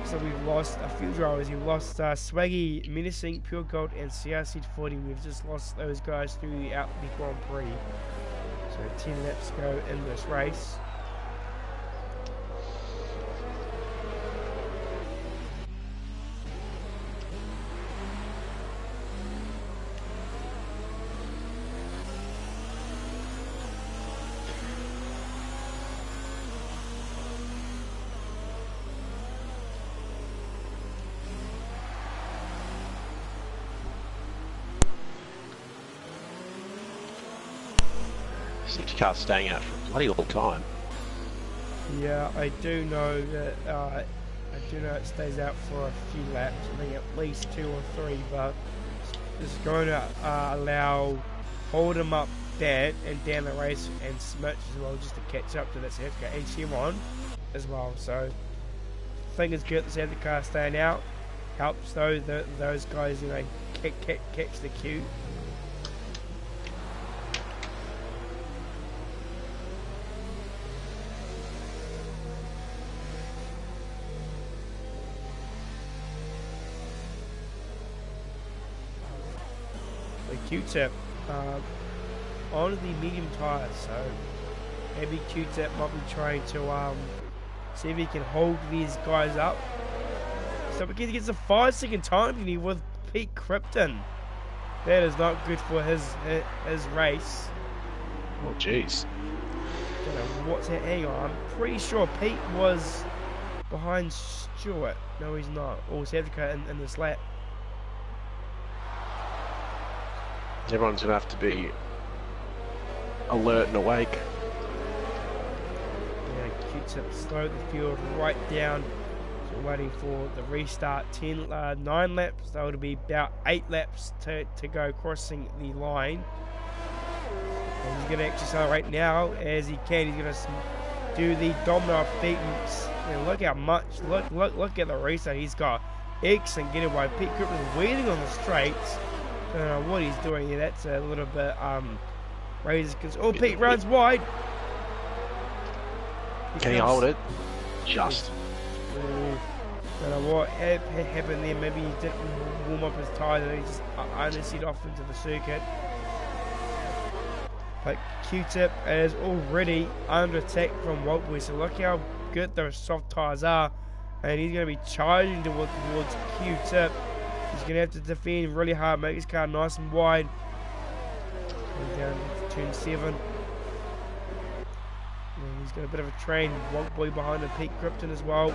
so we've lost a few drivers. We've lost Swaggy, Menacing, Pure Gold, and CRC40. We've just lost those guys through the Grand Prix. So 10 laps to go in this race. Safety car staying out for a bloody long time. Yeah, I do know that. It stays out for a few laps. I think at least 2 or 3, but it's going to allow hold him up there and down the race and Smirch as well, just to catch up to that safety car and Shimon as well. So I think it's good the safety car staying out. Helps though those guys, you know, catch the cue. Q-Tip on the medium tyres, so maybe Q-Tip might be trying to see if he can hold these guys up. So because he gets a 5-second time penalty with Pete Krypton, that is not good for his race. Oh jeez. Don't know what's happening. I'm pretty sure Pete was behind Stewart. No, he's not. Or Savika in this lap. Everyone's going to have to be alert and awake. Yeah, Q-Tip slowed the field right down. So waiting for the restart. 9 laps. So it'll be about 8 laps to go crossing the line. And he's going to actually accelerate now as he can. He's going to do the domino effect. And look how much. Look at the restart. He's got excellent getaway. Pete Cooper's wheeling on the straights. I don't know what he's doing here. That's a little bit raises concern. Oh, Pete runs wide. Can he hold it? Just. Don't know what happened there. Maybe he didn't warm up his tyres and he just underseated off into the circuit. But Q-Tip is already under attack from Waltboy. So look how good those soft tyres are. And he's going to be charging towards Q-Tip. He's going to have to defend really hard, make his car nice and wide. And down to turn 7. And he's got a bit of a train. Waltboy behind him, Pete Krypton as well.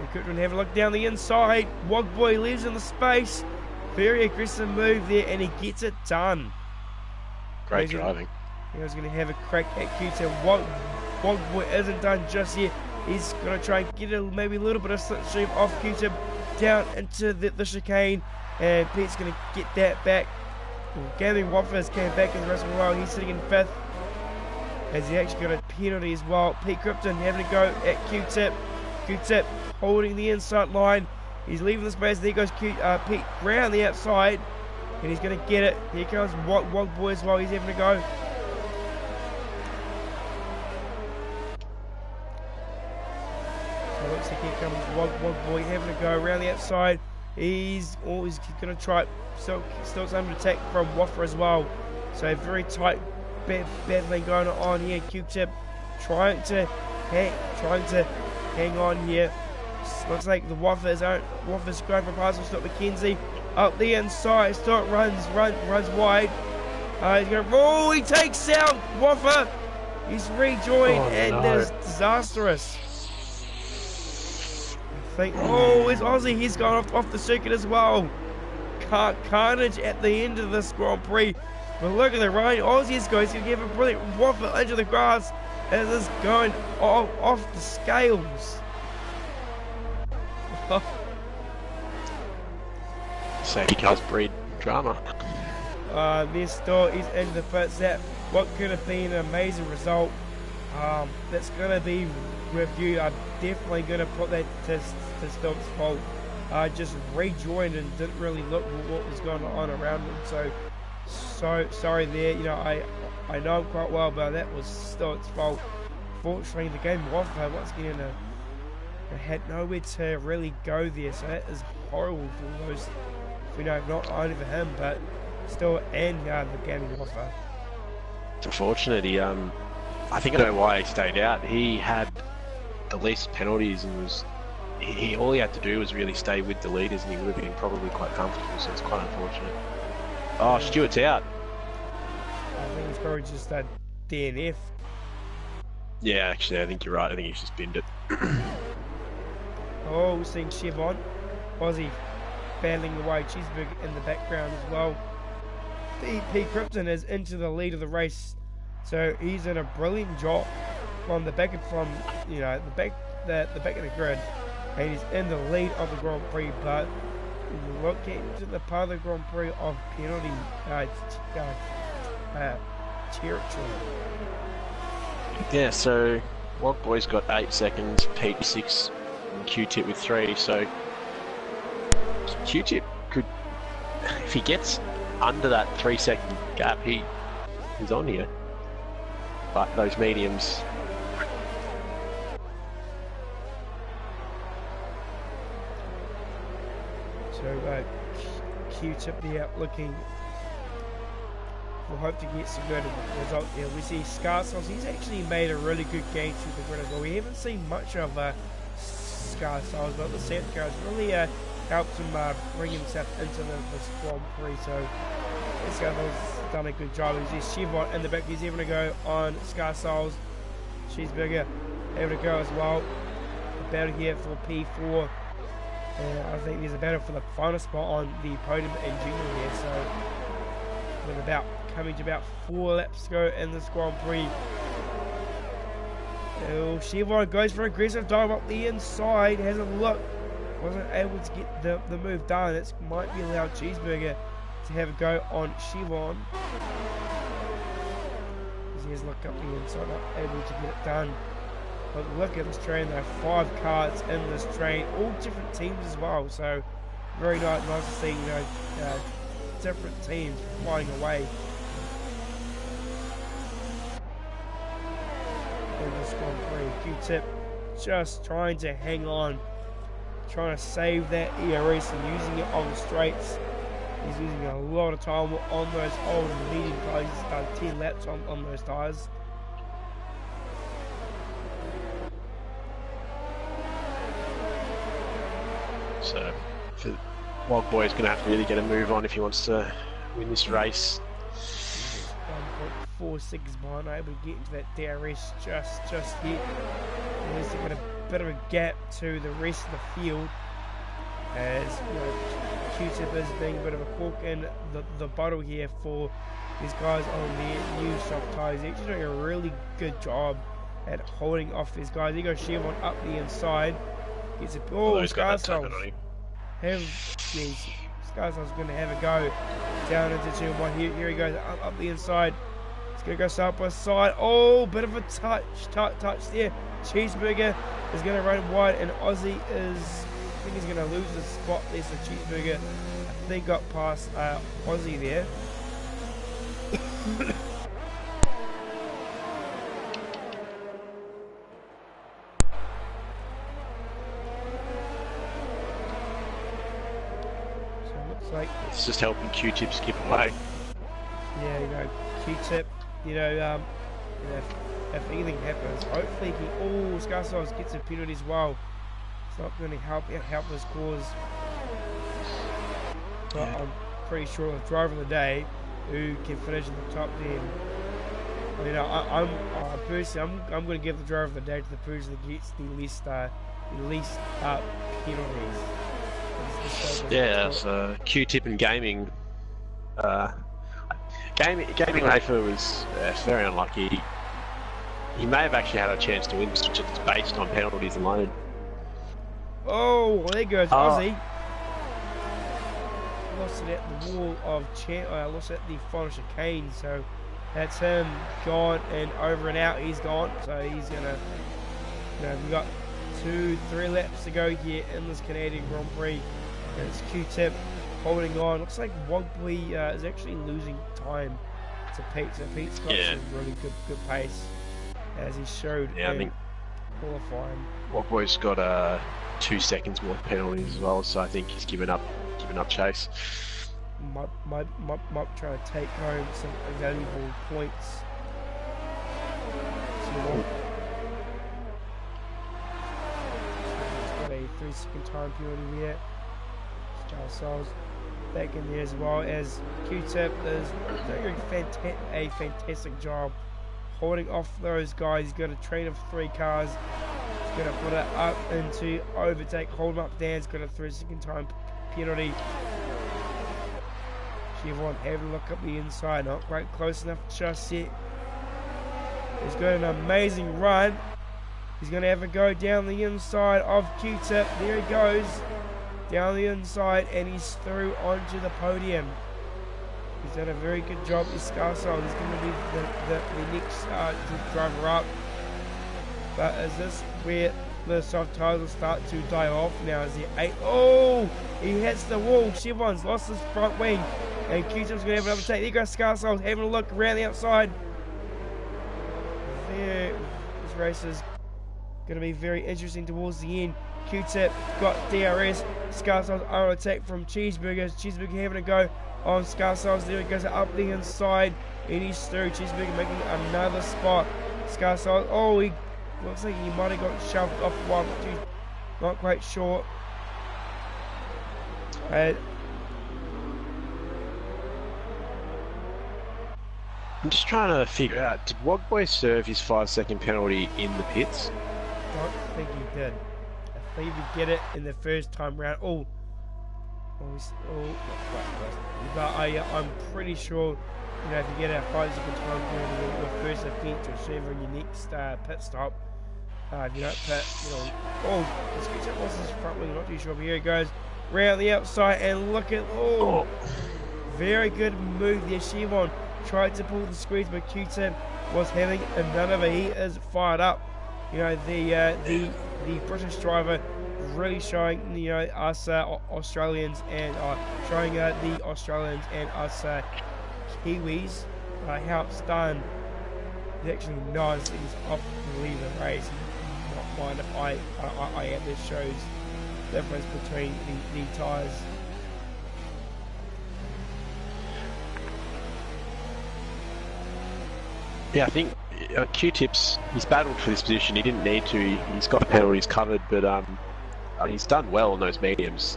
And Krypton have a look down the inside. Waltboy leaves in the space. Very aggressive move there, and he gets it done. Great driving. He was going to have a crack at Q-Tip. Waltboy isn't done just yet. He's going to try and get maybe a little bit of slipstream off Q-Tip down into the chicane. And Pete's going to get that back. Gavin Waffers came back in the rest of the while. He's sitting in 5th. As he actually got a penalty as well. Pete Krypton having to go at Q-Tip. Q-Tip holding the inside line. He's leaving the space. There goes Pete round the outside. And he's going to get it. Here comes Waltboy as well. He's having to go. Looks like here comes Waltboy having to go around the outside. He's going to try. Still under attack from Waffer as well. So very tight battling going on here. Q-Tip trying to hang on here. Looks like the Waffer's going for pass from Stuart McKenzie up the inside. Stuart runs wide. He's going. Oh, he takes out Waffer. He's rejoined, and that is disastrous. It's Aussie. He's gone off the circuit as well. Carnage at the end of this Grand Prix. But look at the rain. Aussie's going to give a brilliant waffle into the grass as it's going off the scales. Safety cars breed drama. This store is into the pits. That what could have been an amazing result. That's going to be reviewed. I'm definitely going to put that to Stilt's fault. just rejoined and didn't really look at what was going on around him. So sorry there. You know, I know him quite well, but that was still its fault. Fortunately, the game was once again had nowhere to really go there, so that is horrible for those. You know, not only for him, but still, and the gaming offer. It's unfortunate. I think I know why he stayed out. He had the least penalties and was. All he had to do was really stay with the leaders, and he would have been probably quite comfortable. So it's quite unfortunate. Oh, Stewart's out. I think it's probably just that DNF. Yeah, actually, I think you're right. I think he's just binned it. Oh, we're seeing Chevon. Aussie battling away. Cheeseburger in the background as well. P. Krypton is into the lead of the race, so he's in a brilliant job from the back from the back of the grid, and he's in the lead of the Grand Prix. But look into the part of the Grand Prix of penalty territory. Yeah, so Wog Boy's got 8 seconds, Pete 6, and Q-Tip with 3. So Q-Tip could, if he gets under that 3-second gap, he's on here. But those mediums. So Q-Tip there looking. We'll hope to get some good result there. We see Scarsauce. He's actually made a really good game through the grid as well. We haven't seen much of Scarsauce, but the set cars really helped him bring himself into this Grand Prix. So this guy has done a good job. He's Chevron in the back. He's able to go on Scarsauce. Cheeseburger able to go as well. A battle here for P4. I think there's a battle for the final spot on the podium in junior here. So with coming to about 4 laps to go in this Grand Prix. Oh, Chevron goes for aggressive dive up the inside. Has a look. Wasn't able to get the move done. It might be allowed Cheeseburger to have a go on Chevron. He has looked up the inside, not able to get it done. But look at this train. There are 5 cars in this train, all different teams as well. So very nice to see, different teams flying away in this Grand Prix. Q-Tip just trying to hang on, trying to save that ERS and using it on the straights. He's using a lot of time on those old medium tyres. He's done 10 laps on those tyres. So Wog Boy's going to have to really get a move on if he wants to win this race. 1.46 behind, able to get into that DRS just yet. At least they've got a bit of a gap to the rest of the field, as Q-Tip is being a bit of a cork in the bottle here for these guys on their new soft tyres. They're actually doing a really good job at holding off these guys. There goes Chevron up the inside. Gets a Scarsauce. Scarsauce's going to have a go down into turn 1. Here he goes up the inside. It's going to go side by side. Oh, bit of a touch there. Cheeseburger is going to run wide, and Aussie is, I think he's going to lose the spot there. So Cheeseburger, I think, got past Aussie there. Like, it's just helping Q-Tip skip away. Yeah, Q-Tip, if anything happens, hopefully Scarsauce gets a penalty as well. It's not going to help his cause. But yeah. I'm pretty sure the driver of the day who can finish in the top 10. I'm personally, I'm going to give the driver of the day to the person that gets the least penalties. Yeah, so Q-Tip and gaming. Gaming Rafer was very unlucky. He may have actually had a chance to win just based on penalties alone. Oh, there goes Aussie. Lost it at the wall of lost it at the final chicane, so that's him gone and over and out. He's gone, so he's gonna. We've got 2-3 laps to go here in this Canadian Grand Prix. And it's Q-Tip holding on. Looks like Wogbly is actually losing time to Pete. So Pete's got some really good pace, as he showed in qualifying. Wogboy's got 2 seconds more penalties as well, so I think he's given up chase. Might try to take home some valuable points. He's got a 3-second time penalty there. Charles Souls back in there as well, as Q-Tip is doing a fantastic job holding off those guys. He's got a train of 3 cars. He's going to put it up into overtake, hold him up there. He's got a 3-second time penalty. Chevron having a look up the inside, not quite close enough just yet. He's got an amazing run. He's going to have a go down the inside of Q-Tip. There he goes. Down the inside, and he's through onto the podium. He's done a very good job. This Scarsol is going to be the next driver up. But is this where the soft tires will start to die off now? Is he 8? Oh! He hits the wall. Chevron's lost his front wing. And Q-Tip's going to have another take. There goes Scarsol having a look around the outside. There, this race is going to be very interesting towards the end. Q-Tip got DRS. Scarsoul's on attack from Cheeseburger. Cheeseburger having a go on Scarsoul's. There he goes up the inside. And he's through. Cheeseburger making another spot. Scarsoul, oh, he looks like he might have got shoved off one. Not quite sure. I'm just trying to figure out, did Wogboy serve his 5-second penalty in the pits? I don't think he did. I think he get it in the first time round. Not quite close. But I'm pretty sure, you know, if you get a 5-second time during your first offence or serve on your next pit stop, if you don't pit, you know, this gets up his front wing, not too sure, but here he goes round the outside, and look at, very good move there. Chevron tried to pull the squeeze, but Q-Tip was having none of it. He is fired up. You know, the British driver really showing, you know, us Australians and showing the Australians and us Kiwis how it's done. He actually knows that he's off to leave the race. Not mind if I add this shows the difference between the tyres. Yeah, I think Q-Tip's, he's battled for this position. He didn't need to. He's got the penalties covered, but he's done well on those mediums.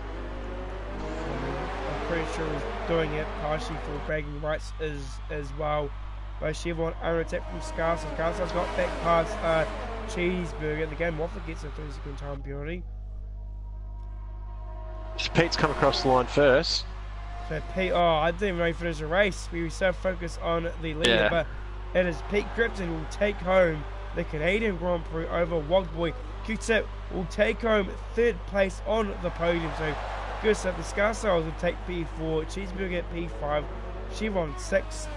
I'm pretty sure he's doing it partially for bragging rights as well. By Chevron under attack from Scarsol. Scarsol's got back past Cheeseburger. The game Waffle gets a 3-second time penalty. Pete's come across the line first. So Pete, I didn't even know he finished the race. We were so focused on the leader, but it is Pete Cripton who will take home the Canadian Grand Prix over Wogboy. Q-Tip will take home 3rd place on the podium. So good stuff. The Scarsols will take P4, Cheeseburger P5, Chevron 6,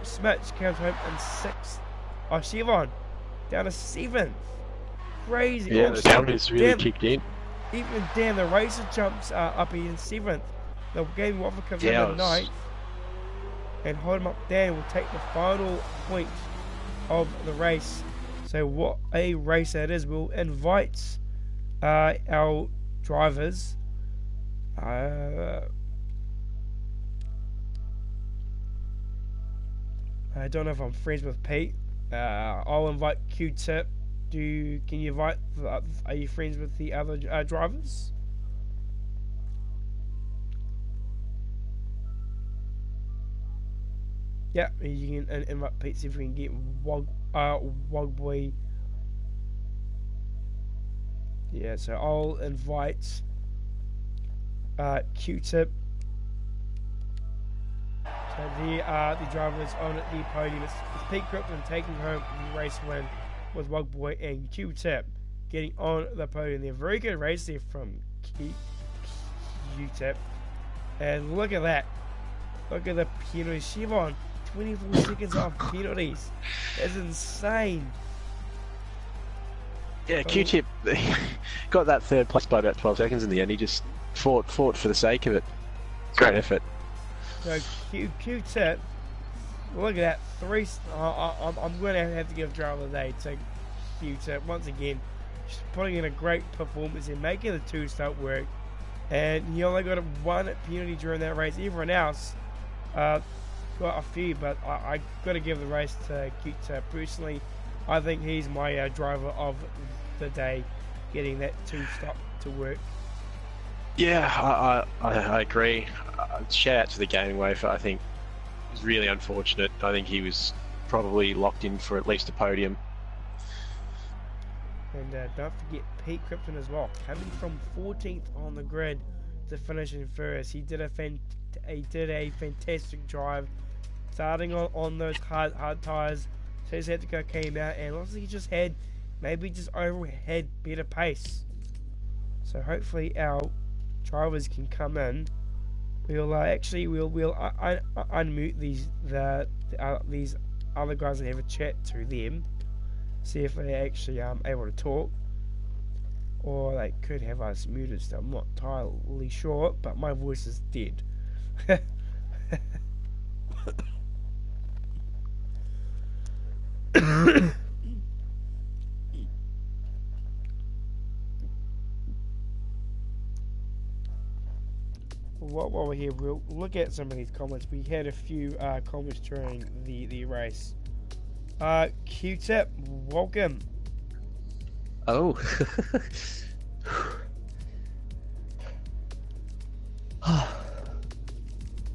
Smitch comes home in 6th. Chevron down to 7th. Crazy. Yeah, the penalties really kicked in. Even Dan, the racer jumps up in 7th. The game Waffle comes in 9th. And hold him up there will take the final point of the race. So what a race that is. We'll invite our drivers. I don't know if I'm friends with Pete. I'll invite Q-Tip. Can you invite? Are you friends with the other drivers? Yeah, you can invite Pete, see if we can get Wogboy. Yeah, so I'll invite Q-Tip. So the drivers on the podium. It's Pete Cripton taking home the race win with Wogboy and Q-Tip getting on the podium. They're very good race there from Q-Tip. And look at that. Look at the penalty. Chevron, 24 seconds off penalties. That's insane. Yeah, Q-Tip got that 3rd place by about 12 seconds in the end. He just fought for the sake of it. Great effort. So Q-Tip, look at that, I'm going to have to give driver of the day to Q-Tip once again. Just putting in a great performance and making the two-stop work. And he only got one penalty during that race. Everyone else got a few, but I got to give the race to Q-Tip. Personally, I think he's my driver of the day, getting that two-stop to work. Yeah, I agree. Shout out to the gaming wafer. I think it was really unfortunate. I think he was probably locked in for at least a podium. And don't forget Pete Krypton as well, coming from 14th on the grid to finish in first. He did a fantastic drive, starting on those hard tyres. So his Heptico came out, and honestly, he just had better pace. So hopefully our drivers can come in. We'll unmute these other guys and have a chat to them, see if they actually able to talk, or they could have us muted. So I'm not entirely sure, but my voice is dead. While we're here, we'll look at some of these comments. We had a few comments during the race. Q-Tip, welcome. Oh.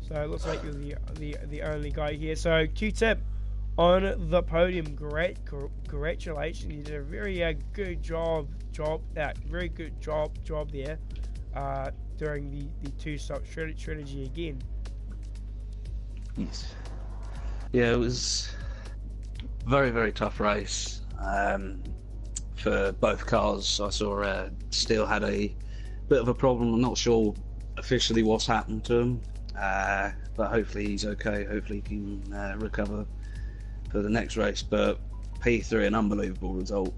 So it looks like you're the only guy here. So Q-Tip on the podium. Congratulations. You did a very good job there. During the two-stop strategy again. Yes. Yeah, it was very, very tough race for both cars. I saw Steele had a bit of a problem. I'm not sure officially what's happened to him, but hopefully he's okay. Hopefully he can recover for the next race. But P3, an unbelievable result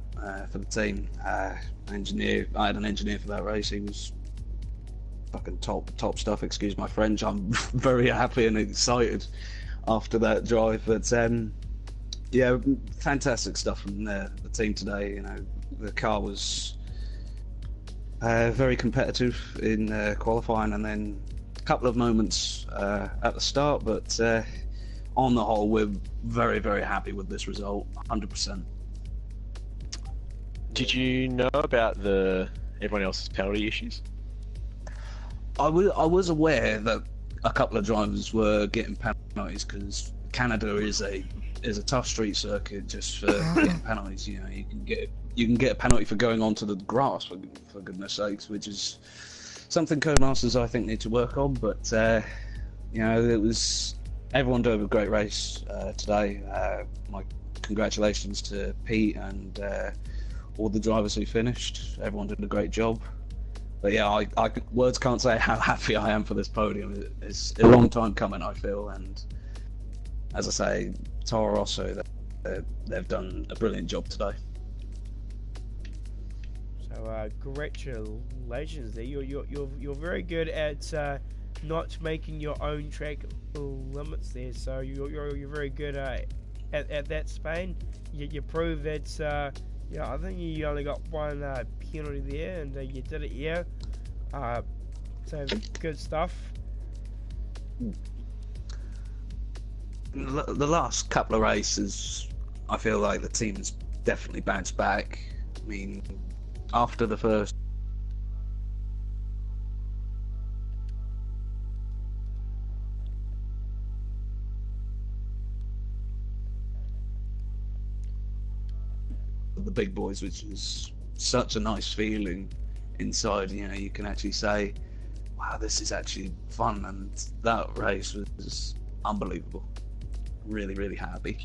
for the team. I had an engineer for that race. He was fucking top stuff, excuse my French. I'm very happy and excited after that drive, but yeah, fantastic stuff from the team today. You know, the car was very competitive in qualifying, and then a couple of moments at the start, but on the whole we're very, very happy with this result. 100%. Did you know about everyone else's penalty issues? I was aware that a couple of drivers were getting penalties because Canada is a tough street circuit just for getting penalties. You know, you can get a penalty for going onto the grass for goodness sakes, which is something Codemasters I think need to work on. But you know, it was everyone did a great race today. My congratulations to Pete and all the drivers who finished. Everyone did a great job. But yeah, words can't say how happy I am for this podium. It's a long time coming, I feel, and as I say, Toro Rosso, they've done a brilliant job today. So congratulations there. You're very good at not making your own track limits there. So you're very good at that, Spain. You prove that. Yeah, I think you only got one penalty there, and you did it here. So good stuff. The last couple of races, I feel like the team's definitely bounced back. I mean, after the first the big boys, which is such a nice feeling inside. You know, you can actually say, wow, this is actually fun, and that race was unbelievable. Really, really happy.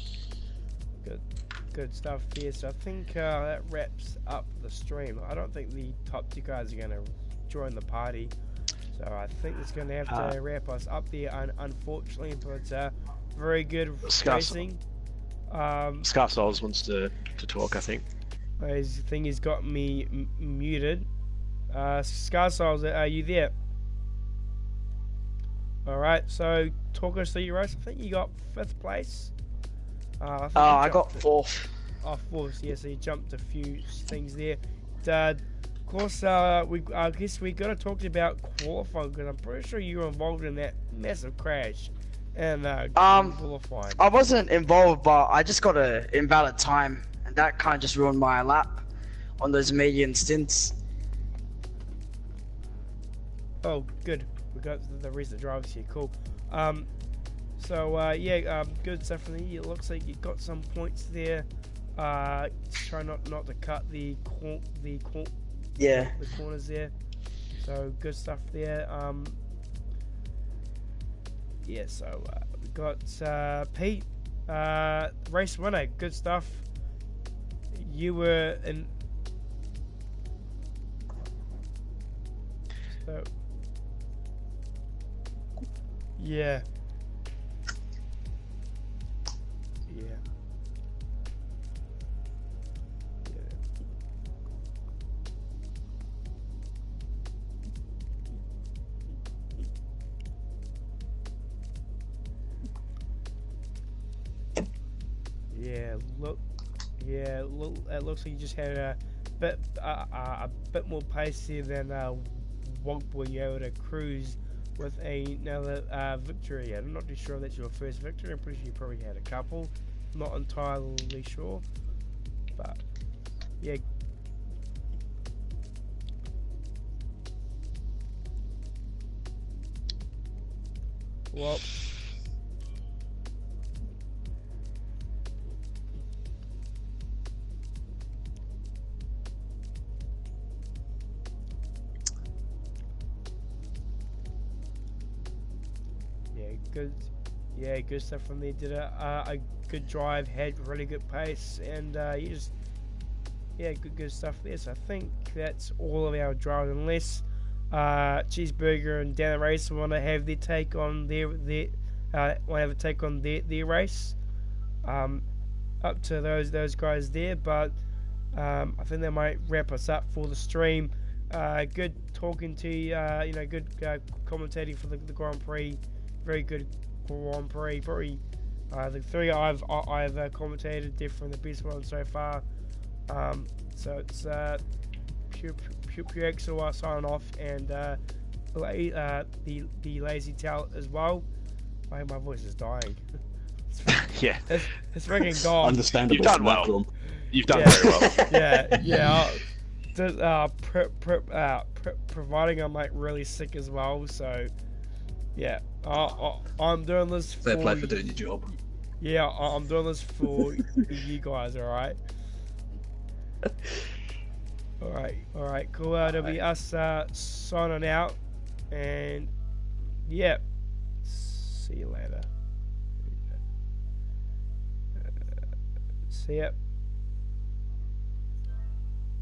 Good stuff here. So I think that wraps up the stream. I don't think the top two guys are going to join the party, so I think it's going to have to wrap us up there, unfortunately. But very good racing. Scar Souls wants to talk, I think. His thing has got me muted. Scar Souls, are you there? All right. So talk us through your race. I think you got 5th place. I think you I got jumped 4th. Of course, yeah. So you jumped a few things there. Of course, I guess we got to talk about qualifying because I'm pretty sure you were involved in that massive crash and qualifying. I wasn't involved, but I just got a invalid time, and that kind of just ruined my lap on those median stints. Oh, good. We got the recent drivers here. Cool. Good stuff from there. It looks like you got some points there. Try not to cut the corners there. So good stuff there. So we got Pete, race winner. Good stuff. You were in. So yeah. It looks like you just had a bit more pace here than Wonk when you were able to cruise with another victory. I'm not too sure if that's your first victory. I'm pretty sure you probably had a couple. Not entirely sure, but yeah. Well. Good stuff from there. Did a good drive, had really good pace, and good stuff there. So I think that's all of our drives, unless Cheeseburger and Dan Race want to have their take on their race. Up to those guys there, but I think they might wrap us up for the stream. Good talking to you. Good commentating for the Grand Prix. Very good Grand Prix. Probably the 3 I've commentated, definitely the best one so far. So it's Pure Axel signing off, and the Lazy Tail as well. My voice is dying. Yeah, it's freaking gone. Understandable. You've done well. You've done very well. Providing I'm like really sick as well, so yeah, I'm doing this for. Fair play for doing your job. Yeah, I'm doing this for you guys. All right. All right, cool. That'll be us signing out, and yeah, see you later. See ya.